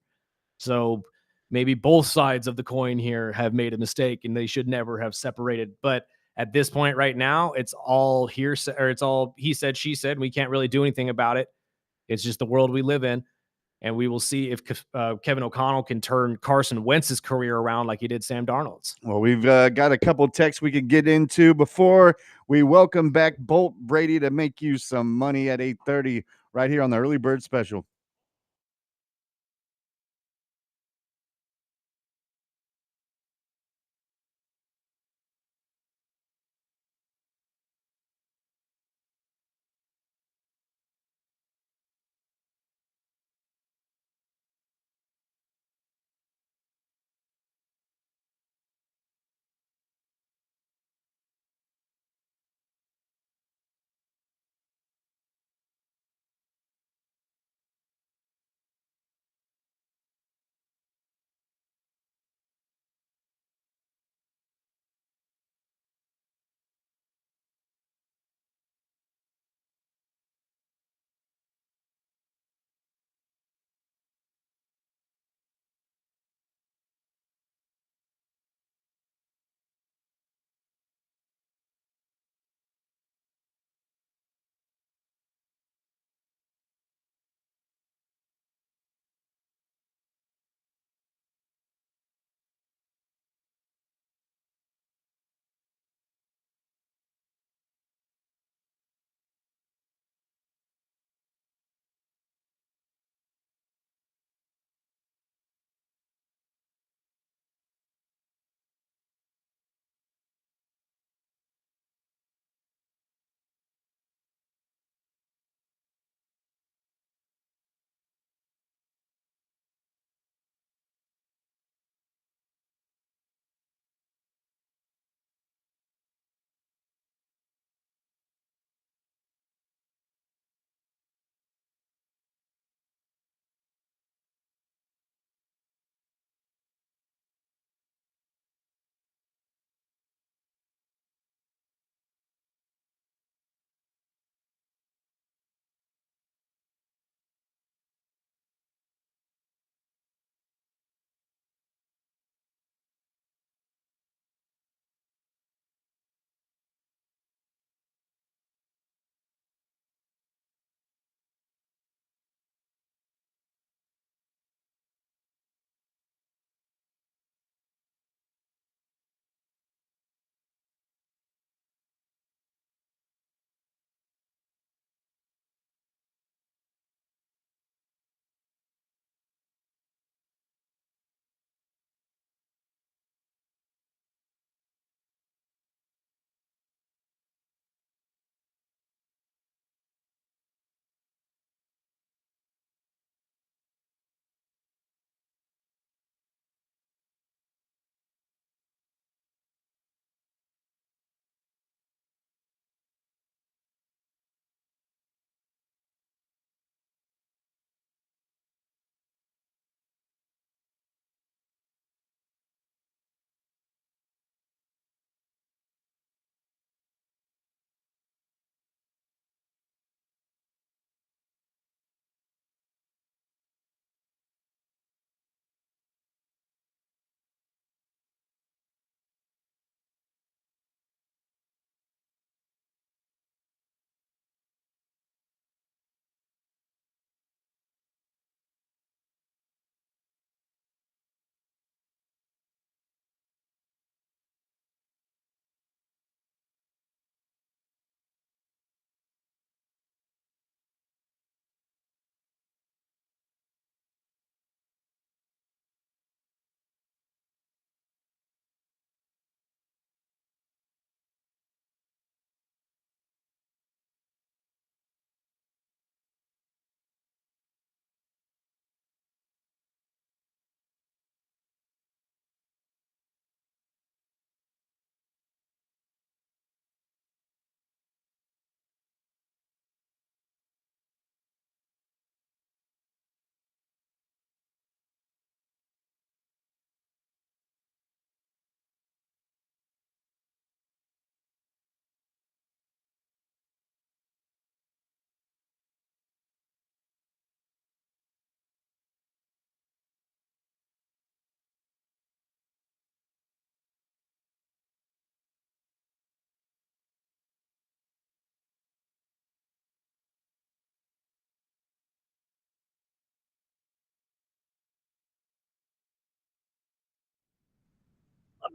So maybe both sides of the coin here have made a mistake and they should never have separated. But at this point right now, it's all hearsay, or it's all he said, she said. We can't really do anything about it. It's just the world we live in. And we will see if Kevin O'Connell can turn Carson Wentz's career around like he did Sam Darnold's. Well, we've got a couple texts we could get into before we welcome back Bolt Brady to make you some money at 8:30 right here on the Early Bird Special.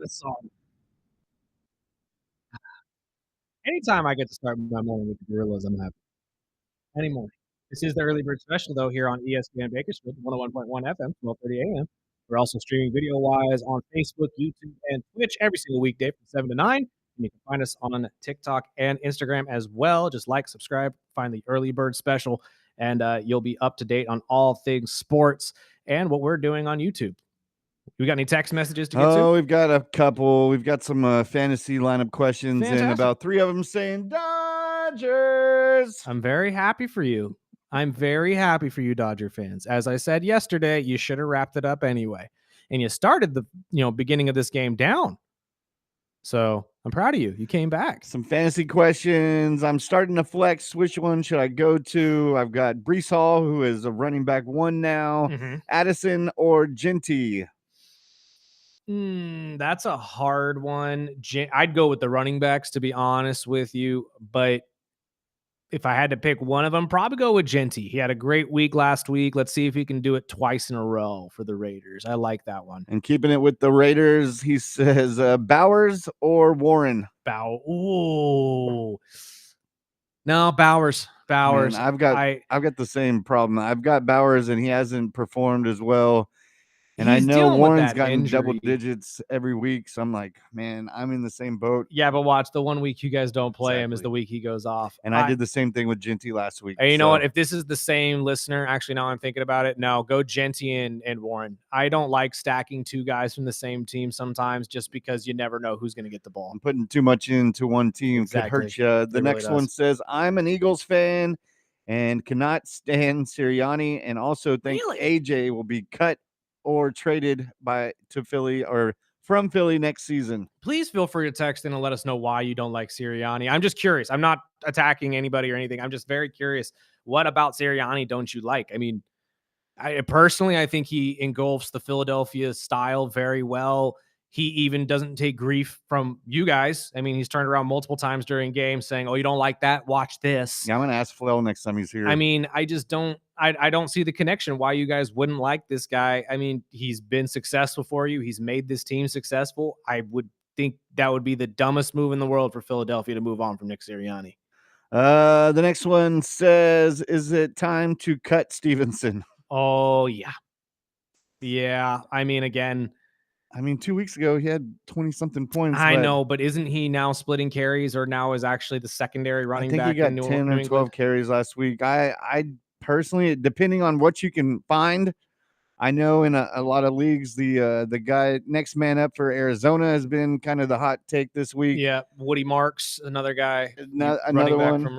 this song. Anytime I get to start my morning with the Gorillas, I'm happy. Any morning. This is the early bird special, though, here on ESPN Bakersfield, 101.1 FM, 12:30 a.m. We're also streaming video-wise on Facebook, YouTube, and Twitch every single weekday from 7 to 9. And you can find us on TikTok and Instagram as well. Just like, subscribe, find the early bird special, and you'll be up to date on all things sports and what we're doing on YouTube. We got any text messages to get to? Oh, we've got a couple. We've got some fantasy lineup questions, and Fantastic. about 3 of them saying Dodgers. I'm very happy for you. I'm very happy for you, Dodger fans. As I said yesterday, you should have wrapped it up anyway. And you started the beginning of this game down. So I'm proud of you. You came back. Some fantasy questions. I'm starting to flex. Which one should I go to? I've got Brees Hall, who is a running back 1 now. Addison or Genty? That's a hard one. I'd go with the running backs, to be honest with you. But if I had to pick one of them, probably go with Genty. He had a great week last week. Let's see if he can do it twice in a row for the Raiders. I like that one. And keeping it with the Raiders, he says Bowers or Warren? Ooh. No, Bowers. Man, I've got the same problem. I've got Bowers, and he hasn't performed as well. And I know Warren's gotten double digits every week. So I'm like, man, I'm in the same boat. Yeah, but watch, the one week you guys don't play him is the week he goes off. And I did the same thing with Genty last week. And you know what? If this is the same listener, actually, now I'm thinking about it. No, go Genty and Warren. I don't like stacking 2 guys from the same team sometimes just because you never know who's going to get the ball. I'm putting too much into one team could hurt you. The next one says, I'm an Eagles fan and cannot stand Sirianni, and also think AJ will be cut or traded to Philly or from Philly next season. Please feel free to text in and let us know why you don't like Sirianni. I'm just curious. I'm not attacking anybody or anything. I'm just very curious. What about Sirianni don't you like? I mean, I think he engulfs the Philadelphia style very well. He even doesn't take grief from you guys. I mean, he's turned around multiple times during games saying, oh, you don't like that? Watch this. Yeah, I'm going to ask Flail next time he's here. I mean, I just don't see the connection why you guys wouldn't like this guy. I mean, he's been successful for you. He's made this team successful. I would think that would be the dumbest move in the world for Philadelphia to move on from Nick Sirianni. The next one says, is it time to cut Stevenson? Oh, yeah. Yeah. I mean, again, 2 weeks ago, he had 20-something points. I know, but isn't he now splitting carries, or now is actually the secondary running back? I think he got 10 or 12 carries last week. I personally, depending on what you can find, I know in a lot of leagues, the guy next man up for Arizona has been kind of the hot take this week. Yeah, Woody Marks, another guy, another one from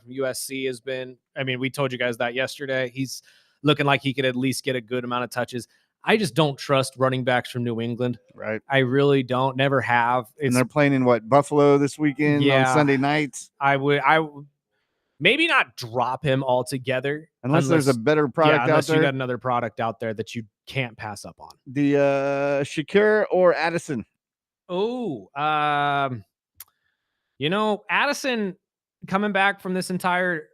USC has been. I mean, we told you guys that yesterday. He's looking like he could at least get a good amount of touches. I just don't trust running backs from New England. Right. I really don't. Never have. And they're playing in Buffalo this weekend on Sunday nights. I would maybe not drop him altogether. Unless there's a better product out there. Unless you got another product out there that you can't pass up on. The Shakir or Addison? Oh, Addison coming back from this entire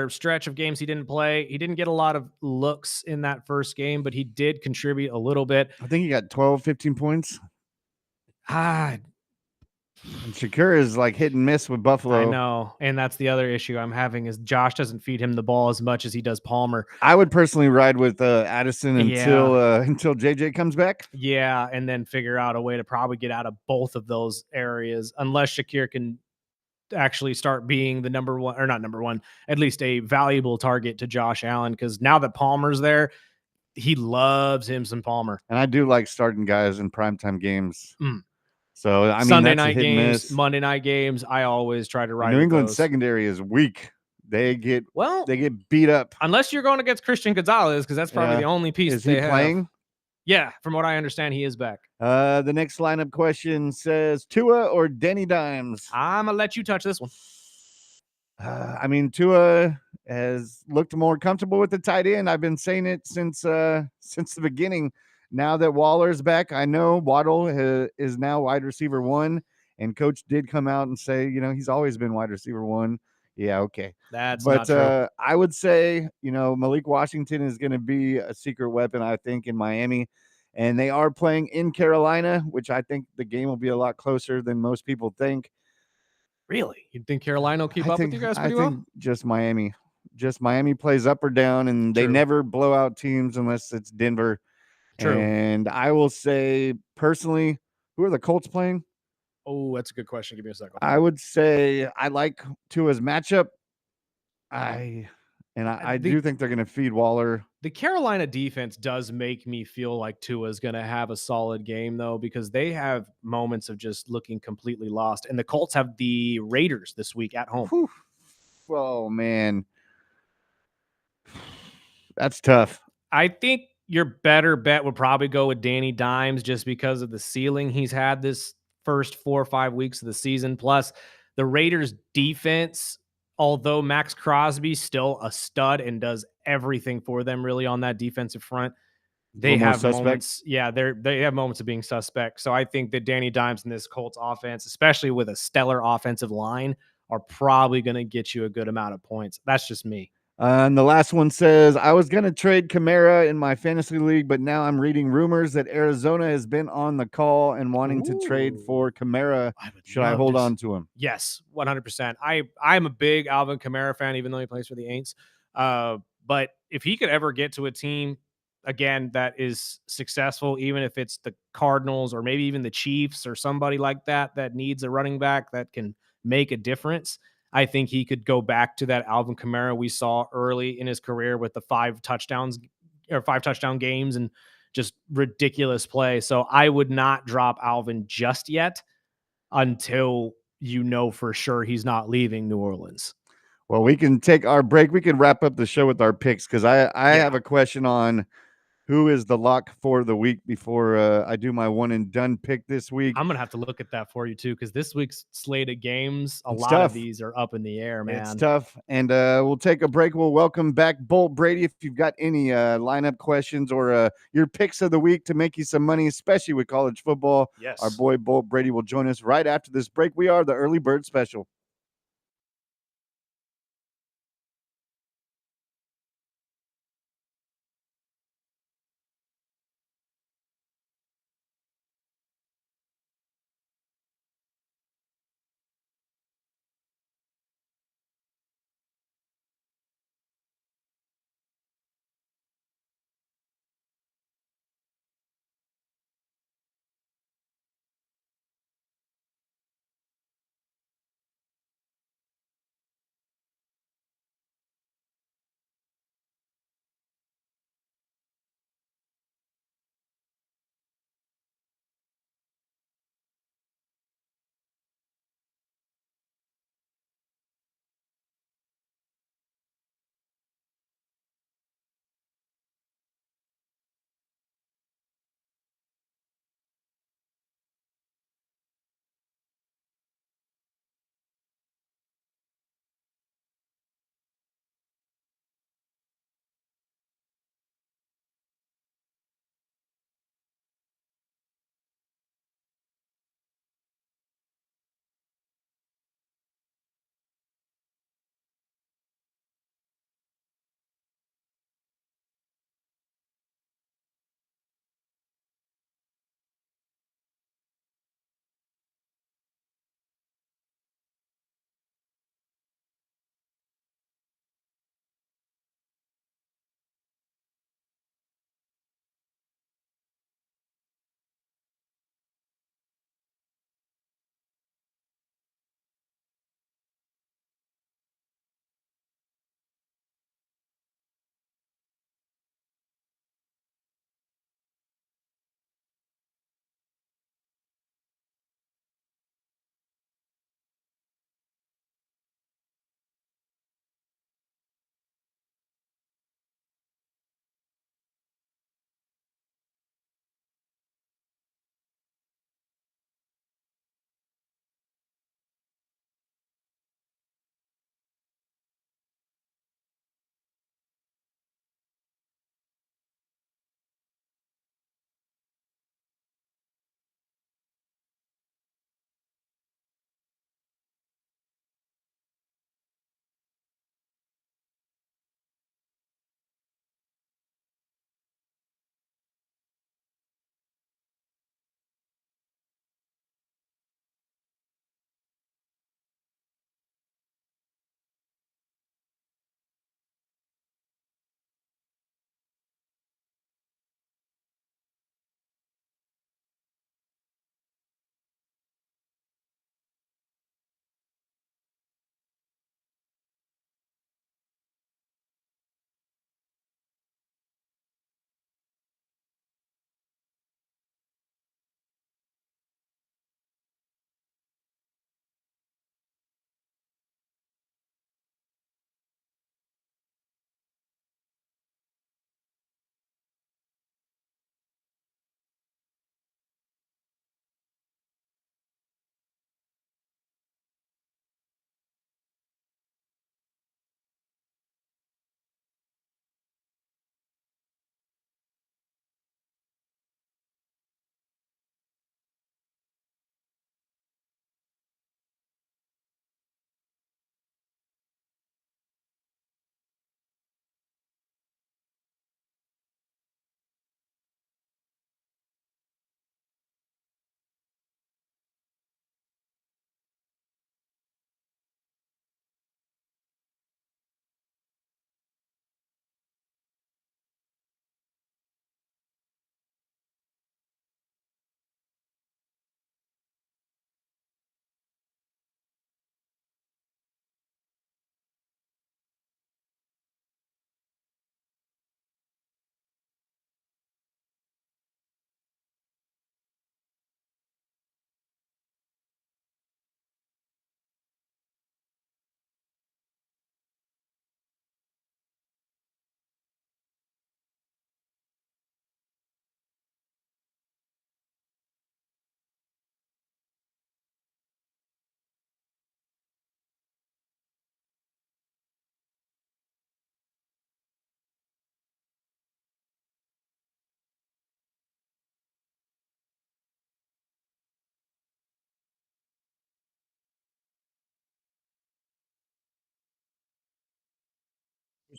stretch of games he didn't play. He didn't get a lot of looks in that first game, but he did contribute a little bit. I think he got 12, 15 points. And Shakir is like hit and miss with Buffalo. I know. And that's the other issue I'm having is Josh doesn't feed him the ball as much as he does Palmer. I would personally ride with Addison until JJ comes back. Yeah. And then figure out a way to probably get out of both of those areas, unless Shakir can actually start being the number one, or not number one, at least a valuable target to Josh Allen. Because now that Palmer's there, he loves him some Palmer. And I do like starting guys in primetime games. So I mean, Sunday night games, Monday night games, I always try to ride. New England secondary is weak. They get beat up. Unless you're going against Christian Gonzalez, because that's probably the only piece. Is he playing? Yeah, from what I understand, he is back. The next lineup question says Tua or Danny Dimes. I'm gonna let you touch this one. Tua has looked more comfortable with the tight end. I've been saying it since the beginning. Now that Waller's back, I know Waddle is now wide receiver 1, and Coach did come out and say, he's always been wide receiver 1. Yeah, okay. But not true. I would say, Malik Washington is going to be a secret weapon, I think, in Miami. and they are playing in Carolina, which I think the game will be a lot closer than most people think. Really? You think Carolina will keep I up with think you guys I pretty think well? just Miami. Just Miami plays up or down, and they True. never blow out teams unless it's Denver. True. And I will say personally, who are the Colts playing? Oh, that's a good question. Give me a second. I would say I like Tua's matchup. I The do think they're going to feed Waller. the Carolina defense does make me feel like Tua is going to have a solid game, though, because they have moments of just looking completely lost. And the Colts have the Raiders this week at home. Whew. Oh man, that's tough. I think your better bet would probably go with Danny Dimes just because of the ceiling he's had this first 4 or 5 weeks of the season. Plus, the Raiders defense, although Max Crosby's still a stud and does everything for them really on that defensive front, A they little more have suspect. moments. Yeah, they have moments of being suspect. So I think that Danny Dimes and this Colts offense, especially with a stellar offensive line, are probably going to get you a good amount of points. That's just me. And the last one says, I was going to trade Kamara in my fantasy league, but now I'm reading rumors that Arizona has been on the call and wanting to trade for Kamara. Should I hold on to him? Yes, 100%. I'm a big Alvin Kamara fan, even though he plays for the Aints. But if he could ever get to a team again that is successful, even if it's the Cardinals or maybe even the Chiefs or somebody like that that needs a running back that can make a difference, I think he could go back to that Alvin Kamara we saw early in his career with the 5 touchdown games and just ridiculous play. So I would not drop Alvin just yet until you know for sure he's not leaving New Orleans. Well, we can take our break. We can wrap up the show with our picks because I Yeah. have a question on who is the lock for the week before I do my one and done pick this week. I'm gonna have to look at that for you too, because this week's slate of games, a It's lot of tough. these are up in the air, man. It's tough. And we'll take a break. We'll welcome back Bolt Brady. If you've got any lineup questions or your picks of the week to make you some money, especially with college football, Yes. our boy Bolt Brady will join us right after this break. We are the Early Bird Special.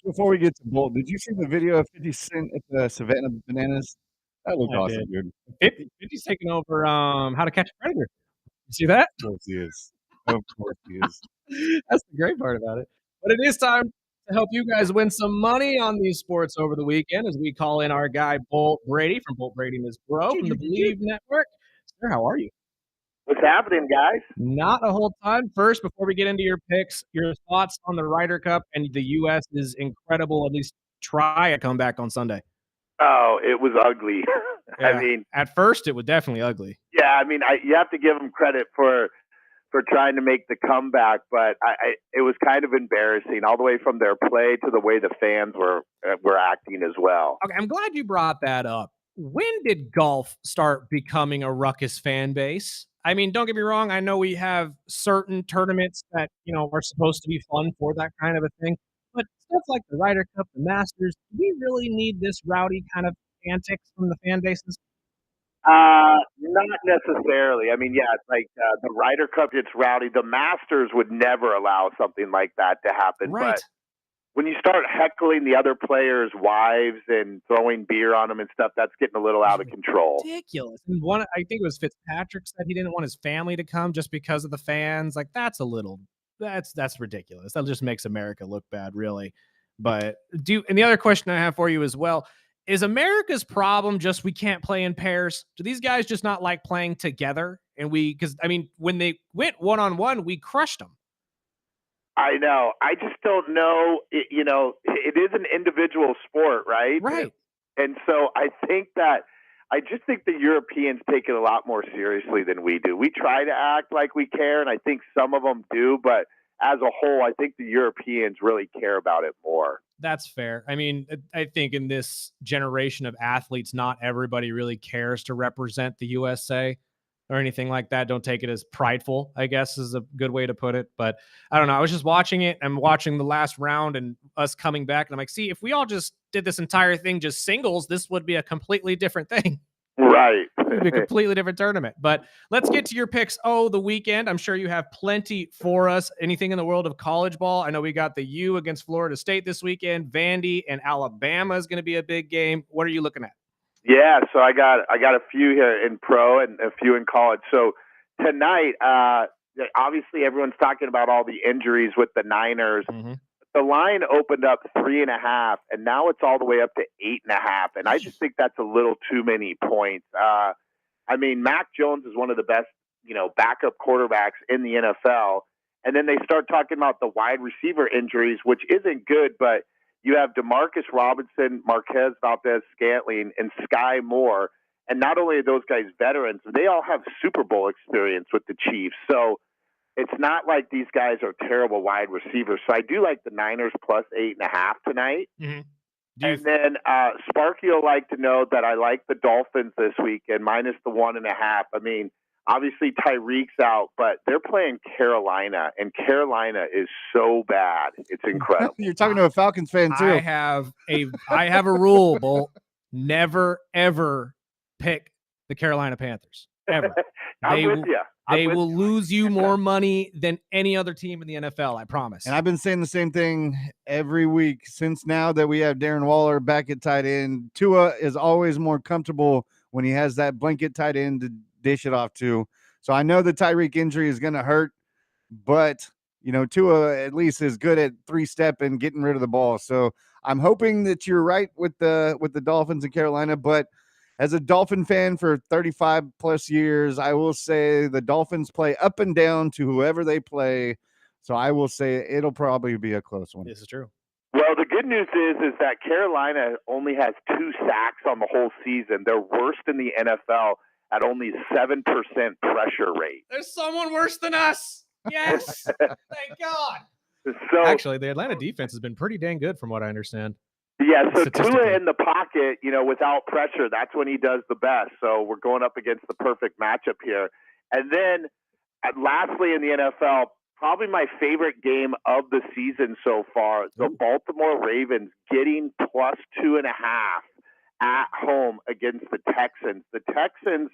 Just before we get to Bolt, did you see the video of 50 Cent at the Savannah Bananas? That looked I awesome, did. dude. 50's taking over How to Catch a Predator. You see that? Of course he is. Of course he is. That's the great part about it. But it is time to help you guys win some money on these sports over the weekend as we call in our guy Bolt Brady from Bolt Brady and his bro from the Believe Network. Sir, how are you? What's happening, guys? Not a whole ton. First, before we get into your picks, your thoughts on the Ryder Cup and the U.S. is incredible. At least try a comeback on Sunday. Oh, it was ugly. Yeah. I mean, at first, it was definitely ugly. yeah, I mean, you have to give them credit for trying to make the comeback, but it was kind of embarrassing, all the way from their play to the way the fans were acting as well. Okay, I'm glad you brought that up. When did golf start becoming a ruckus fan base? I mean, don't get me wrong. I know we have certain tournaments that, are supposed to be fun for that kind of a thing. But stuff like the Ryder Cup, the Masters, do we really need this rowdy kind of antics from the fan bases? Not necessarily. I mean, yeah, it's like the Ryder Cup gets rowdy. The Masters would never allow something like that to happen. Right. But when you start heckling the other players' wives and throwing beer on them and stuff, that's getting a little out of control. Ridiculous. And I think it was Fitzpatrick said he didn't want his family to come just because of the fans. Like that's ridiculous. That just makes America look bad, really. But and the other question I have for you as well, is America's problem just we can't play in pairs? Do these guys just not like playing together? And because I mean, when they went one-on-one, we crushed them. I know. I just don't know. It is an individual sport, right? Right. And so I just think the Europeans take it a lot more seriously than we do. We try to act like we care, and I think some of them do, but as a whole, I think the Europeans really care about it more. That's fair. I mean, I think in this generation of athletes, not everybody really cares to represent the USA or anything like that. Don't take it as prideful, I guess is a good way to put it. But I don't know. I was just watching it. I'm watching the last round and us coming back. And I'm like, see, if we all just did this entire thing just singles, this would be a completely different thing. Right. It'd be a completely different tournament. But let's get to your picks. The weekend. I'm sure you have plenty for us. Anything in the world of college ball? I know we got the U against Florida State this weekend. Vandy and Alabama is going to be a big game. What are you looking at? Yeah, so I got a few here in pro and a few in college. So tonight, obviously everyone's talking about all the injuries with the Niners. Mm-hmm. The line opened up 3.5, and now it's all the way up to 8.5. And I just think that's a little too many points. I mean, Mac Jones is one of the best, backup quarterbacks in the NFL. And then they start talking about the wide receiver injuries, which isn't good, but you have Demarcus Robinson, Marquez Valdez-Scantling, and Sky Moore. And not only are those guys veterans, they all have Super Bowl experience with the Chiefs. So it's not like these guys are terrible wide receivers. So I do like the Niners plus 8.5 tonight. Mm-hmm. And then Sparky will like to know that I like the Dolphins this weekend, minus the 1.5. I mean, obviously Tyreek's out, but they're playing Carolina, and Carolina is so bad. It's incredible. You're talking to a Falcons fan too. I have a rule, Bolt. Never, ever pick the Carolina Panthers. Ever. I'm with you. They will lose you more money than any other team in the NFL, I promise. And I've been saying the same thing every week since now that we have Darren Waller back at tight end. Tua is always more comfortable when he has that blanket tight end to dish it off to. So I know the Tyreek injury is going to hurt, but Tua at least is good at 3-step and getting rid of the ball. So I'm hoping that you're right with the Dolphins in Carolina, but as a Dolphin fan for 35 plus years, I will say the Dolphins play up and down to whoever they play. So I will say it'll probably be a close one. This is true. Well, the good news is that Carolina only has 2 sacks on the whole season. They're worst in the NFL at only 7% pressure rate. There's someone worse than us. Yes. Thank God. So actually, the Atlanta defense has been pretty dang good from what I understand. Yeah, so Tua in the pocket, without pressure, that's when he does the best. So we're going up against the perfect matchup here. And then lastly in the NFL, probably my favorite game of the season so far, the Baltimore Ravens getting plus 2.5 at home against the Texans. The Texans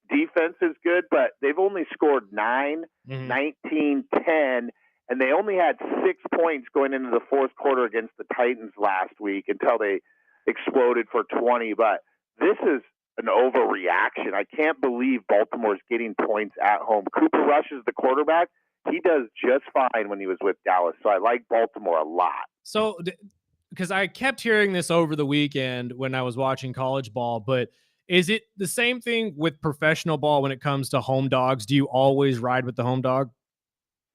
defense is good, but they've only scored 9, 19, 10, and they only had 6 points going into the fourth quarter against the Titans last week until they exploded for 20. But this is an overreaction. I can't believe Baltimore's getting points at home. Cooper Rush is the quarterback. He does just fine when he was with Dallas, so I like Baltimore a lot. So, because I kept hearing this over the weekend when I was watching college ball, but is it the same thing with professional ball when it comes to home dogs? Do you always ride with the home dog?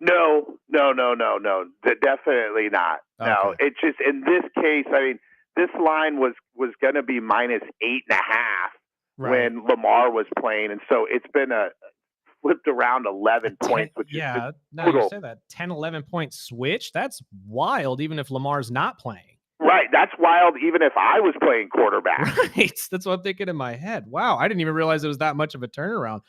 No. Definitely not. No, Okay. it's just in this case, I mean, this line was going to be minus 8.5 when Lamar was playing. And so it's been flipped around 11 points, which is now you brutal. say that 10, 11 point switch. That's wild. Even if Lamar's not playing. Right. That's wild. Even if I was playing quarterback. Right. That's what I'm thinking in my head. Wow. I didn't even realize it was that much of a turnaround.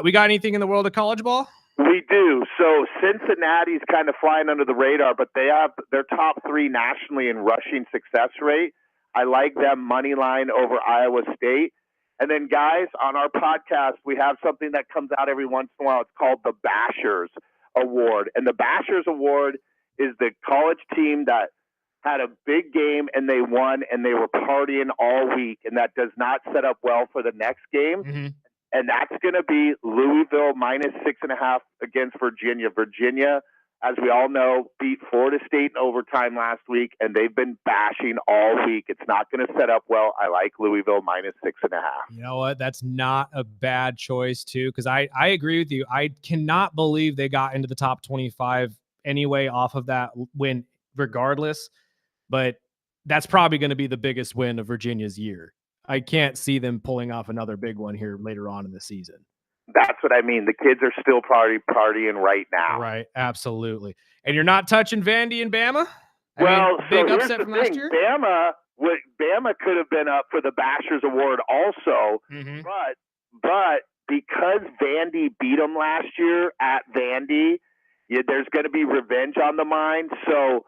We got anything in the world of college ball? We do. So Cincinnati's kind of flying under the radar, but they have their top 3 nationally in rushing success rate. I like them money line over Iowa State. And then, guys, on our podcast, we have something that comes out every once in a while. It's called the Bashers Award. And the Bashers Award is the college team that had a big game and they won and they were partying all week. And that does not set up well for the next game. Mm-hmm. And that's going to be Louisville minus 6.5 against Virginia. Virginia, as we all know, beat Florida State in overtime last week, and they've been bashing all week. It's not going to set up well. I like Louisville minus 6.5. You know what? That's not a bad choice, too, because I agree with you. I cannot believe they got into the top 25 anyway off of that win regardless. But that's probably going to be the biggest win of Virginia's year. I can't see them pulling off another big one here later on in the season. That's what I mean. The kids are still partying right now. Right, absolutely. And you're not touching Vandy and Bama? Big upset from last year? Bama could have been up for the Bashers Award also, but because Vandy beat them last year at Vandy, there's going to be revenge on the mind. So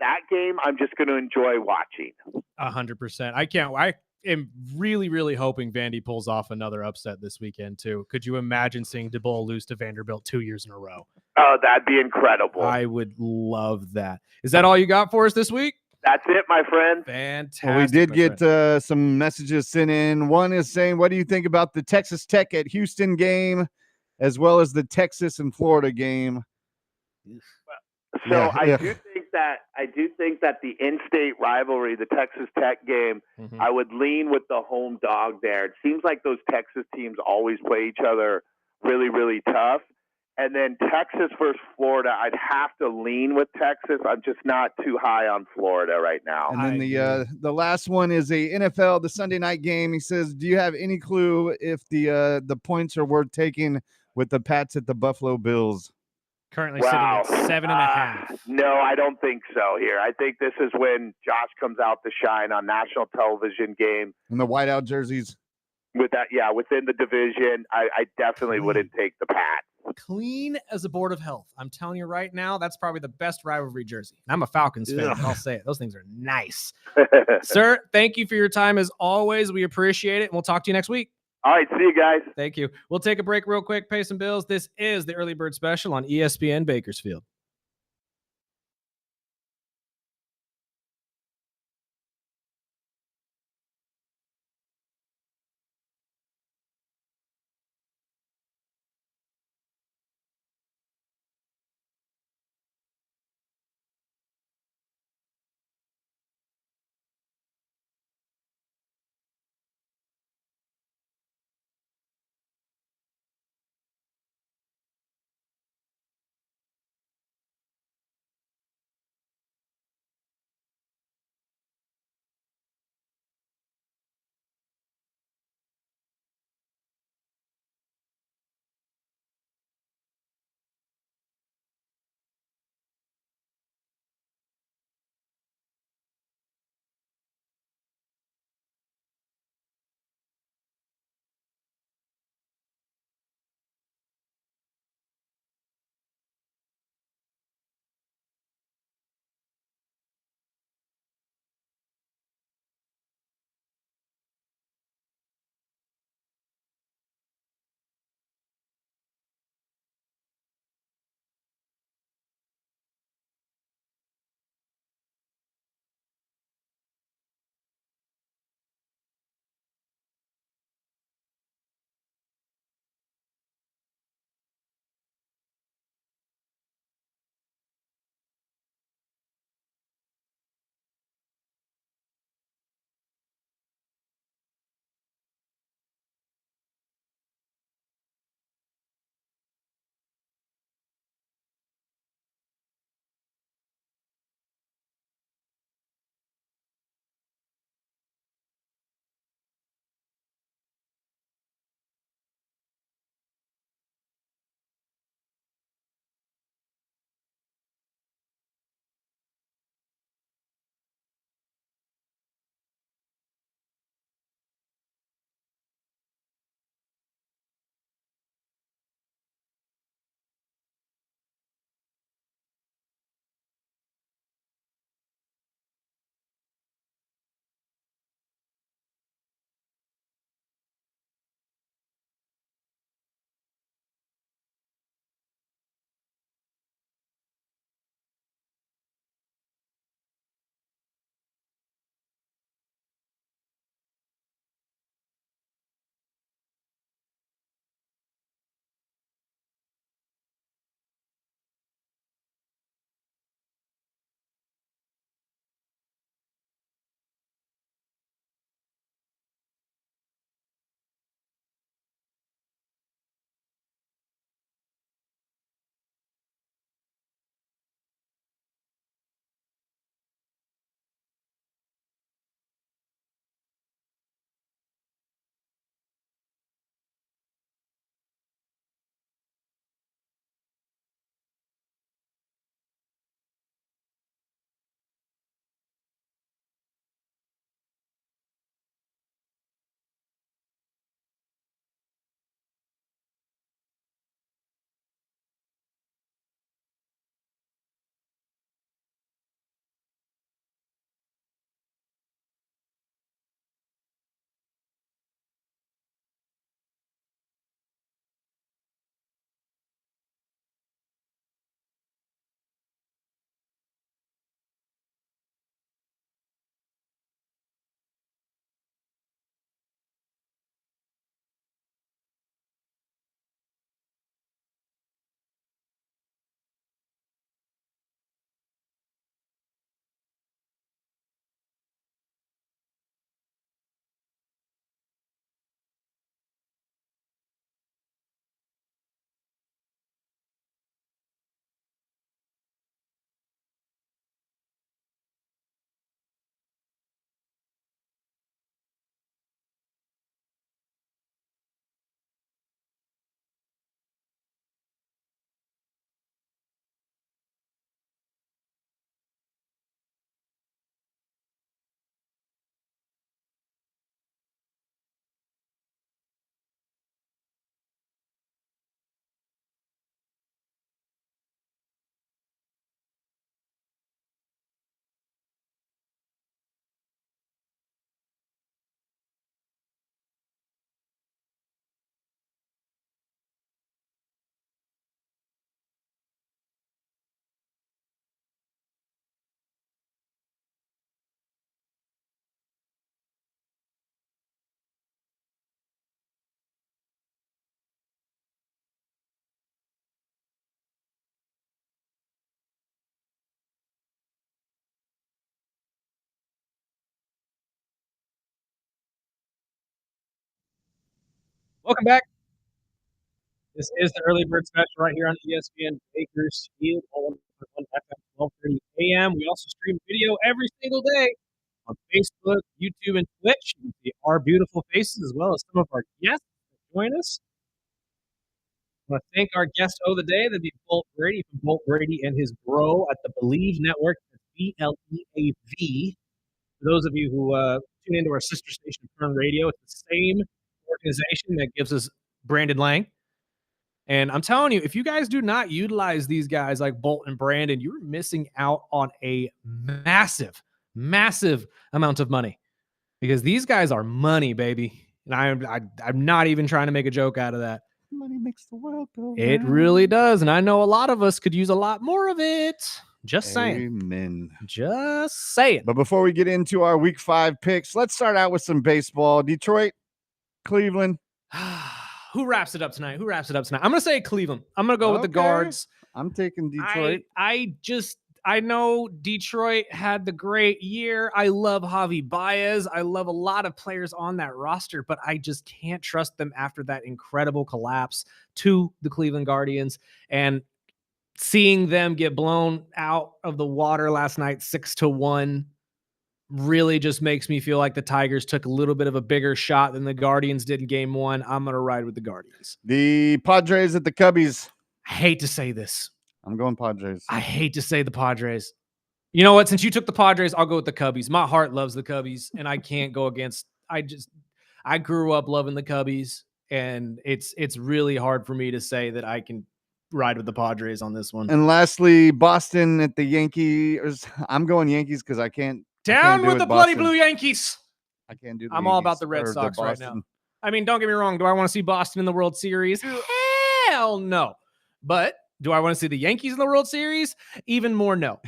that game, I'm just going to enjoy watching. 100%. I am really, really hoping Vandy pulls off another upset this weekend, too. Could you imagine seeing DeBoer lose to Vanderbilt 2 years in a row? Oh, that'd be incredible. I would love that. Is that all you got for us this week? That's it, my friend. Fantastic. Well, we did get some messages sent in. One is saying, what do you think about the Texas Tech at Houston game, as well as the Texas and Florida game? So I do think that the in-state rivalry, the Texas Tech game, I would lean with the home dog there. It seems like those Texas teams always play each other really, really tough. And then Texas versus Florida, I'd have to lean with Texas. I'm just not too high on Florida right now. And then the last one is a NFL, the Sunday night game. He says, do you have any clue if the points are worth taking with the Pats at the Buffalo Bills? Currently sitting at 7.5. No, I don't think so here. I think this is when Josh comes out to shine on national television game. And the whiteout jerseys. With that, within the division, I definitely wouldn't take the Pats. Clean as a board of health. I'm telling you right now, that's probably the best rivalry jersey. I'm a Falcons fan. I'll say it. Those things are nice. Sir, thank you for your time as always. We appreciate it. And we'll talk to you next week. All right. See you guys. Thank you. We'll take a break real quick, pay some bills. This is the Early Bird Special on ESPN Bakersfield. Welcome back. This is the Early Bird Special right here on ESPN Bakersfield on FM 1230 AM. We also stream video every single day on Facebook, YouTube, and Twitch. You can see our beautiful faces as well as some of our guests that join us. I want to thank our guest of the day. That'd be Bolt Brady from Bolt Brady and his bro at the Believe Network, BLEAV. For those of you who tune into our sister station, Kern Radio, it's the same organization that gives us Brandon Lang. And I'm telling you, if you guys do not utilize these guys like Bolt and Brandon, you're missing out on a massive, massive amount of money because these guys are money, baby. And I'm not even trying to make a joke out of that. Money makes the world go round. It really does. And I know a lot of us could use a lot more of it. Just saying. Amen. Just saying. But before we get into our week 5 picks, let's start out with some baseball. Detroit, Cleveland. Who wraps it up tonight? I'm going to say Cleveland. I'm going to go with the Guards. I'm taking Detroit. I know Detroit had the great year. I love Javi Baez. I love a lot of players on that roster, but I just can't trust them after that incredible collapse to the Cleveland Guardians. And seeing them get blown out of the water last night, 6-1, really just makes me feel like the Tigers took a little bit of a bigger shot than the Guardians did in game 1. I'm going to ride with the Guardians. The Padres at the Cubbies. I hate to say this. I'm going Padres. I hate to say the Padres. You know what? Since you took the Padres, I'll go with the Cubbies. My heart loves the Cubbies, and I can't go against. I grew up loving the Cubbies, and it's really hard for me to say that I can ride with the Padres on this one. And lastly, Boston at the Yankees. I'm going Yankees because I can't. Down with the bloody blue Yankees. I can't do. I'm all about the Red Sox right now. I mean, don't get me wrong. Do I want to see Boston in the World Series? Hell no. But do I want to see the Yankees in the World Series? Even more no.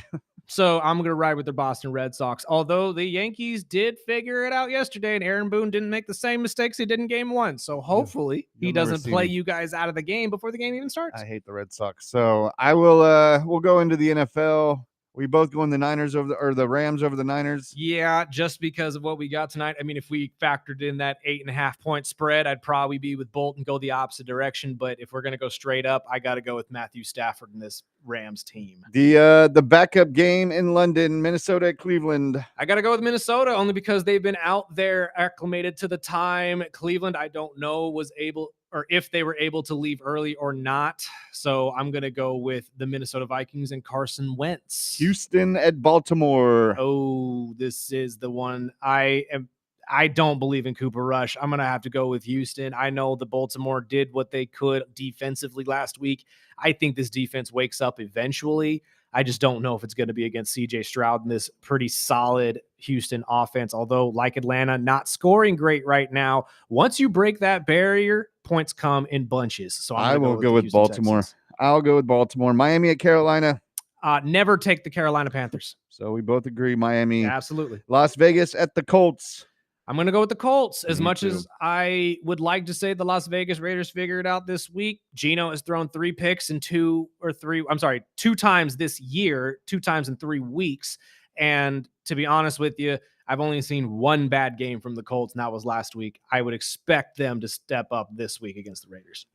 So I'm going to ride with the Boston Red Sox. Although the Yankees did figure it out yesterday and Aaron Boone didn't make the same mistakes he did in game 1. So hopefully he doesn't play you guys out of the game before the game even starts. I hate the Red Sox. So I will we'll go into the NFL. We both going the Niners over the Rams over the Niners. Yeah, just because of what we got tonight. I mean, if we factored in that 8.5 point spread, I'd probably be with Bolt and go the opposite direction. But if we're going to go straight up, I got to go with Matthew Stafford in this Rams team. The backup game in London, Minnesota at Cleveland. I got to go with Minnesota only because they've been out there acclimated to the time. Cleveland, I don't know, was able or if they were able to leave early or not. So I'm going to go with the Minnesota Vikings and Carson Wentz. Houston at Baltimore. Oh, this is the one. I don't believe in Cooper Rush. I'm going to have to go with Houston. I know the Baltimore did what they could defensively last week. I think this defense wakes up eventually. I just don't know if it's going to be against CJ Stroud in this pretty solid Houston offense. Although, like Atlanta, not scoring great right now. Once you break that barrier, points come in bunches. So I will go with Baltimore. Texans. I'll go with Baltimore. Miami at Carolina. Never take the Carolina Panthers. So we both agree Miami. Absolutely. Las Vegas at the Colts. I'm going to go with the Colts. As much too. as I would like to say the Las Vegas Raiders figured it out this week, Geno has thrown 3 picks in 2 times this year, 2 times in 3 weeks. And to be honest with you, I've only seen 1 bad game from the Colts, and that was last week. I would expect them to step up this week against the Raiders.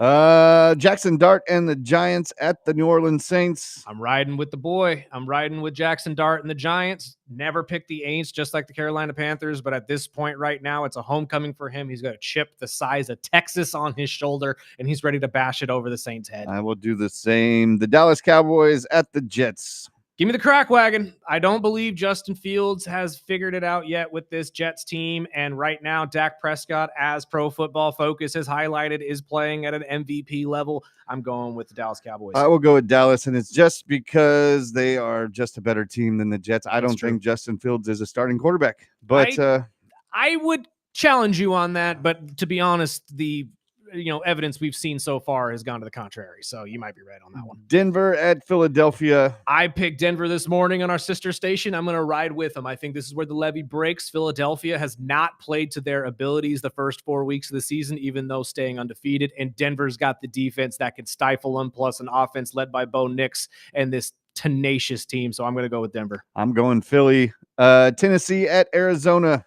Jackson Dart and the Giants at the New Orleans Saints. I'm riding with the boy. I'm riding with Jackson Dart and the Giants. Never picked the Aints, just like the Carolina Panthers, but at this point right now, it's a homecoming for him. He's got a chip the size of Texas on his shoulder, and he's ready to bash it over the Saints' head. I will do the same. The Dallas Cowboys at the Jets. Give me the crack wagon. I don't believe Justin Fields has figured it out yet with this Jets team. And right now, Dak Prescott, as Pro Football Focus has highlighted, is playing at an MVP level. I'm going with the Dallas Cowboys. I will go with Dallas, and it's just because they are just a better team than the Jets. I don't think Justin Fields is a starting quarterback. But I would challenge you on that. But to be honest, the evidence we've seen so far has gone to the contrary. So you might be right on that one. Denver at Philadelphia. I picked Denver this morning on our sister station. I'm going to ride with them. I think this is where the levee breaks. Philadelphia has not played to their abilities the first 4 weeks of the season, even though staying undefeated. And Denver's got the defense that can stifle them, plus an offense led by Bo Nix and this tenacious team. So I'm going to go with Denver. I'm going Philly. Tennessee at Arizona.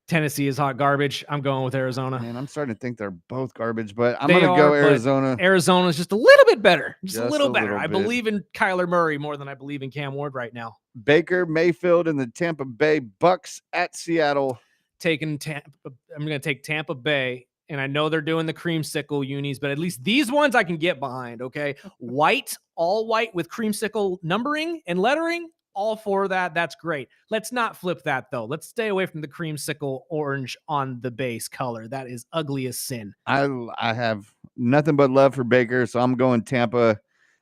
Tennessee is hot garbage. I'm going with Arizona. Man, I'm starting to think they're both garbage, but I'm They going to go are, but Arizona. Arizona's just a little bit better. Just a Just little a better. little I bit. believe in Kyler Murray more than I believe in Cam Ward right now. Baker Mayfield and the Tampa Bay Bucks at Seattle. I'm going to take Tampa Bay, and I know they're doing the creamsicle unis, but at least these ones I can get behind, okay? White, all white with creamsicle numbering and lettering, all for that. That's great. Let's not flip that, though. Let's stay away from the creamsicle orange on the base color. That is ugly as sin. I have nothing but love for Baker, so I'm going Tampa.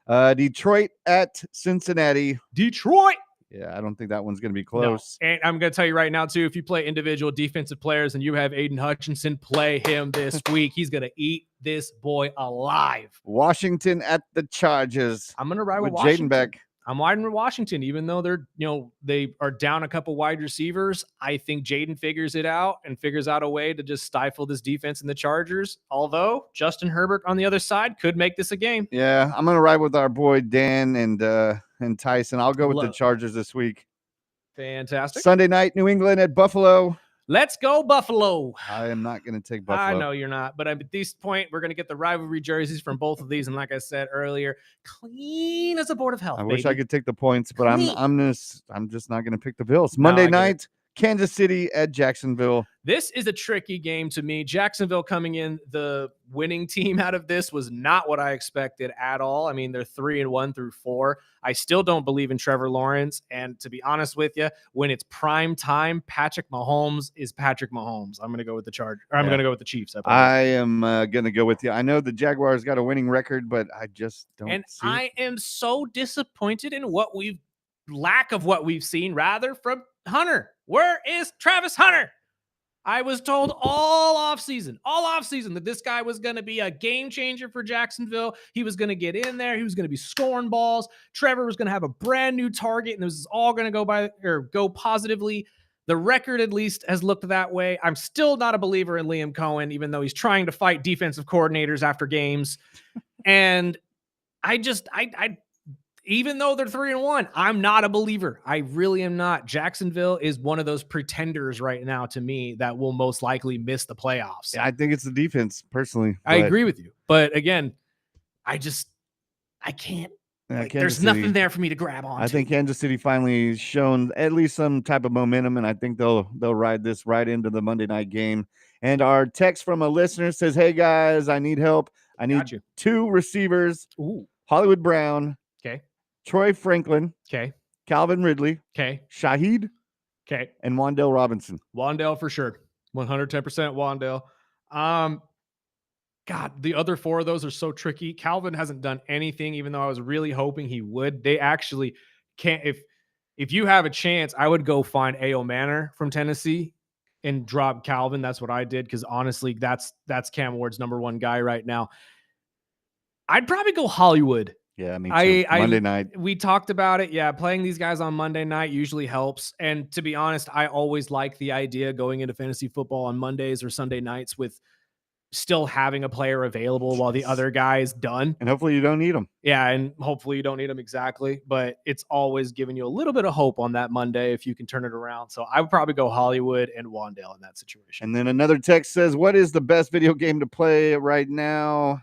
Detroit at Cincinnati. Detroit. Yeah, I don't think that one's going to be close. No. And I'm going to tell you right now, too, if you play individual defensive players and you have Aiden Hutchinson, play him this week. He's going to eat this boy alive. Washington at the Chargers. I'm going to ride with Jaden Washington. Beck. I'm riding with Washington, even though they're, they are down a couple wide receivers. I think Jaden figures it out and figures out a way to just stifle this defense in the Chargers. Although Justin Herbert on the other side could make this a game. Yeah, I'm going to ride with our boy Dan and Tyson. I'll go with the Chargers this week. Fantastic. Sunday night, New England at Buffalo. Let's go, Buffalo. I am not going to take Buffalo. I know you're not, but at this point, we're going to get the rivalry jerseys from both of these. And like I said earlier, clean as a board of health. I wish I could take the points, but I'm just not going to pick the Bills. No, Monday night, Kansas City at Jacksonville. This is a tricky game to me. Jacksonville coming in, the winning team out of this was not what I expected at all. I mean, they're 3-1 through 4. I still don't believe in Trevor Lawrence. And to be honest with you, when it's prime time, Patrick Mahomes is Patrick Mahomes. I'm going to go with the Chargers. I'm going to go with the Chiefs. I am going to go with you. I know the Jaguars got a winning record, but I just don't see it. I am so disappointed in lack of what we've seen, rather, from Hunter. Where is Travis Hunter? I was told all offseason that this guy was going to be a game changer for Jacksonville. He was going to get in there. He was going to be scoring balls. Trevor was going to have a brand new target, and this is all going to go positively. The record, at least, has looked that way. I'm still not a believer in Liam Cohen, even though he's trying to fight defensive coordinators after games. And even though they're 3-1, I'm not a believer. I really am not. Jacksonville is one of those pretenders right now to me that will most likely miss the playoffs. Yeah, I think it's the defense, personally. I agree with you. But again, I can't. There's nothing there for me to grab on. I think Kansas City finally shown at least some type of momentum, and I think they'll ride this right into the Monday night game. And our text from a listener says, "Hey guys, I need help. I need 2 receivers. Ooh. Hollywood Brown. Okay. Troy Franklin. Okay. Calvin Ridley. Okay. Shaheed. Okay. And Wan'Dale Robinson." Wan'Dale for sure. 110% Wan'Dale. God, the other 4 of those are so tricky. Calvin hasn't done anything, even though I was really hoping he would. They actually can't. If you have a chance, I would go find A.O. Manor from Tennessee and drop Calvin. That's what I did, because honestly, that's Cam Ward's number 1 guy right now. I'd probably go Hollywood. Yeah, me too. Monday night. We talked about it. Yeah, playing these guys on Monday night usually helps. And to be honest, I always like the idea going into fantasy football on Mondays or Sunday nights with still having a player available while the other guy's done. And hopefully you don't need them. Yeah, and hopefully you don't need them exactly. But it's always giving you a little bit of hope on that Monday if you can turn it around. So I would probably go Hollywood and Wan'Dale in that situation. And then another text says, "What is the best video game to play right now?"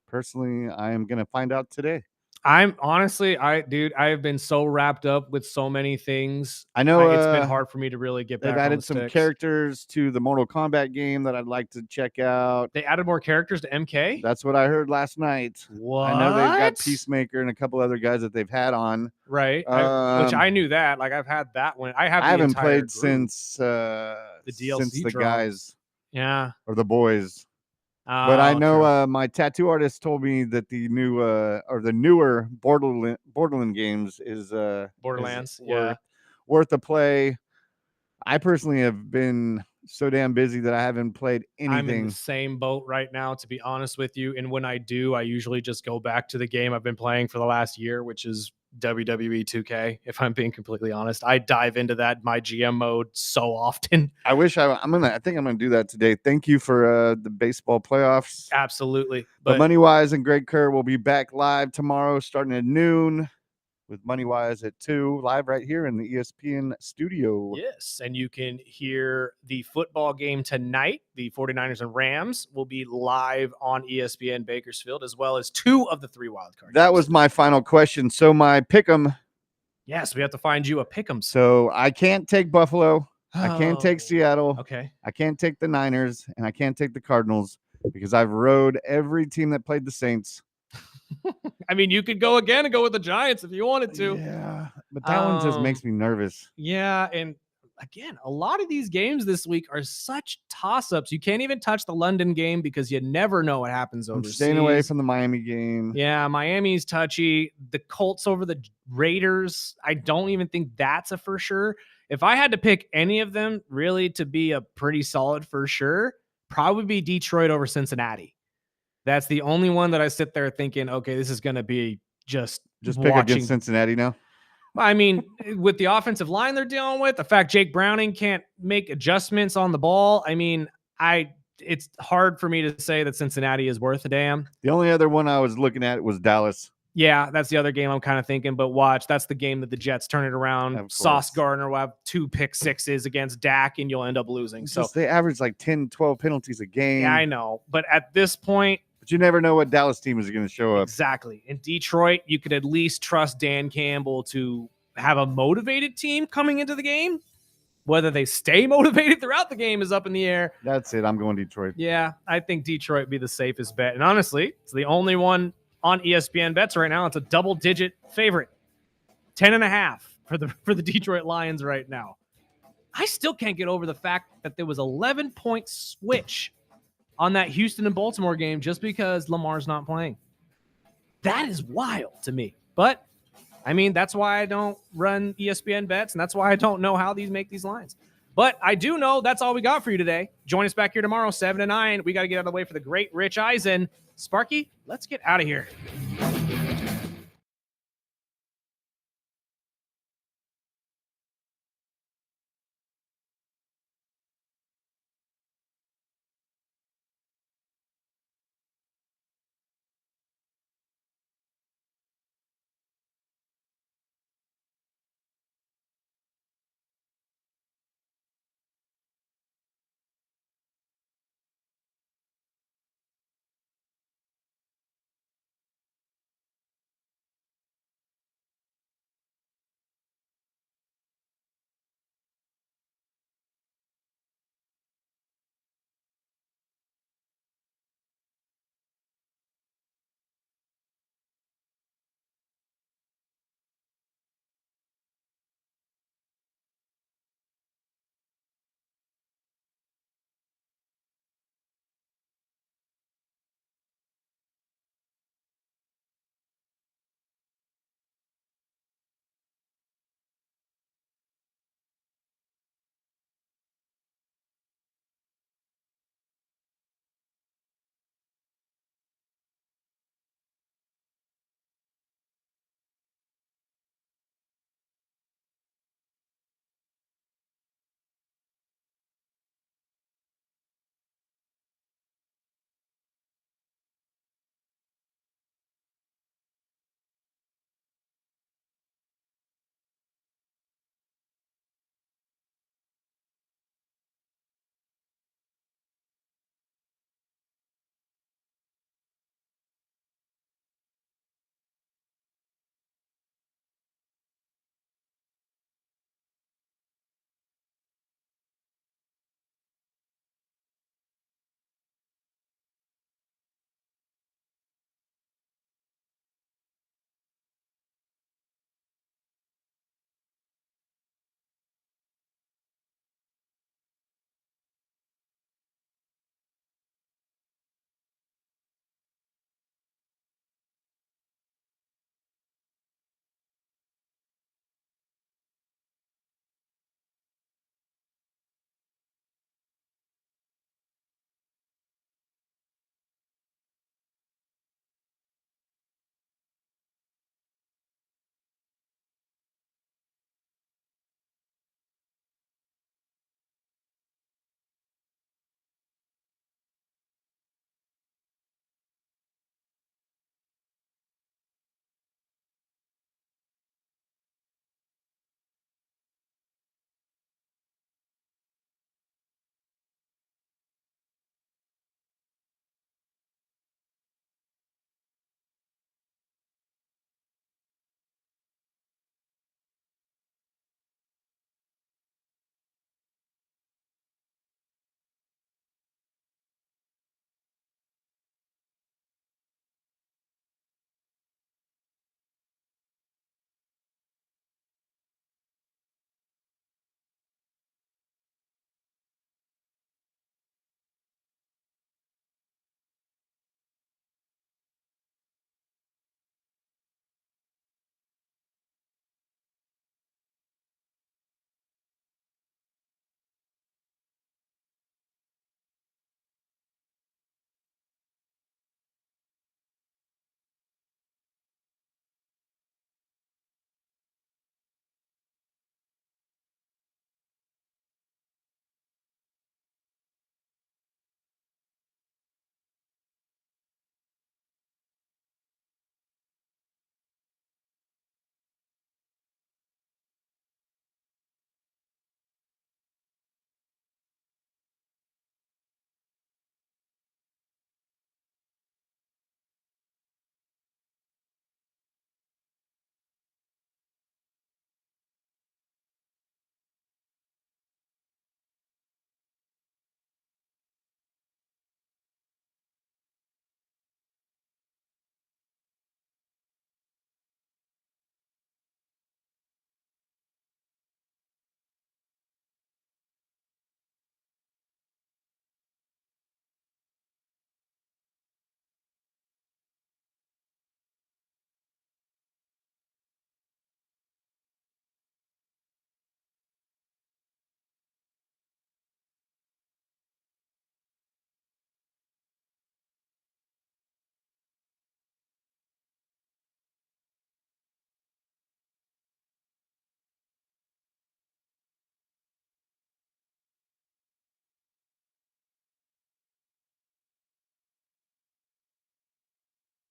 Personally, I am going to find out today. I'm honestly, I have been so wrapped up with so many things. I know it's been hard for me to really get back. They've added some characters to the Mortal Kombat game that I'd like to check out. They added more characters to MK? That's what I heard last night. What? I know they've got Peacemaker and a couple other guys that they've had on. Right. Which I knew that. Like, I've had that one. I haven't played group. since the DLC since the dropped. guys. Yeah. Or the boys. But I know my tattoo artist told me that the new or the newer Borderland games is Borderlands, worth a play. I personally have been so damn busy that I haven't played anything. I'm in the same boat right now, to be honest with you. And when I do, I usually just go back to the game I've been playing for the last year, which is WWE 2K. If I'm being completely honest, I dive into that my GM mode so often. I wish I think I'm gonna do that today. Thank you for the baseball playoffs. Absolutely. But Money Wise and Greg Kerr will be back live tomorrow starting at noon. with Money Wise at 2, live right here in the ESPN studio. Yes, and you can hear the football game tonight. The 49ers and Rams will be live on ESPN Bakersfield, as well as 2 of the 3 wildcard That games. was my final question. So my pick'em. Yes, we have to find you a pick'em. So I can't take Buffalo. I can't take Oh, Seattle. Okay. I can't take the Niners, and I can't take the Cardinals because I've rode every team that played the Saints. I mean, you could go again and go with the Giants if you wanted to. Yeah, but that one just makes me nervous. Yeah, and again, a lot of these games this week are such toss-ups. You can't even touch the London game because you never know what happens I'm overseas. staying away from the Miami game. Yeah, Miami's touchy. The Colts over the Raiders, I don't even think that's a for sure. If I had to pick any of them really to be a pretty solid for sure, probably be Detroit over Cincinnati. That's the only one that I sit there thinking, okay, this is going to be just pick watching. against Cincinnati now. I mean, with the offensive line they're dealing with, the fact Jake Browning can't make adjustments on the ball. I mean, it's hard for me to say that Cincinnati is worth a damn. The only other one I was looking at was Dallas. Yeah, that's the other game I'm kind of thinking, but watch, that's the game that the Jets turn it around. Sauce Gardner will have 2 pick sixes against Dak and you'll end up losing. So they average like 10, 12 penalties a game. Yeah, I know. But at this point, but you never know what Dallas team is going to show up. Exactly. In Detroit, you could at least trust Dan Campbell to have a motivated team coming into the game. Whether they stay motivated throughout the game is up in the air. That's it. I'm going Detroit. Yeah, I think Detroit would be the safest bet. And honestly, it's the only one on ESPN bets right now. It's a double-digit favorite. 10.5 for the Detroit Lions right now. I still can't get over the fact that there was 11-point switch on that Houston and Baltimore game just because Lamar's not playing. That is wild to me. But, I mean, that's why I don't run ESPN bets, and that's why I don't know how these make these lines. But I do know that's all we got for you today. Join us back here tomorrow, 7 to 9. We got to get out of the way for the great Rich Eisen. Sparky, let's get out of here.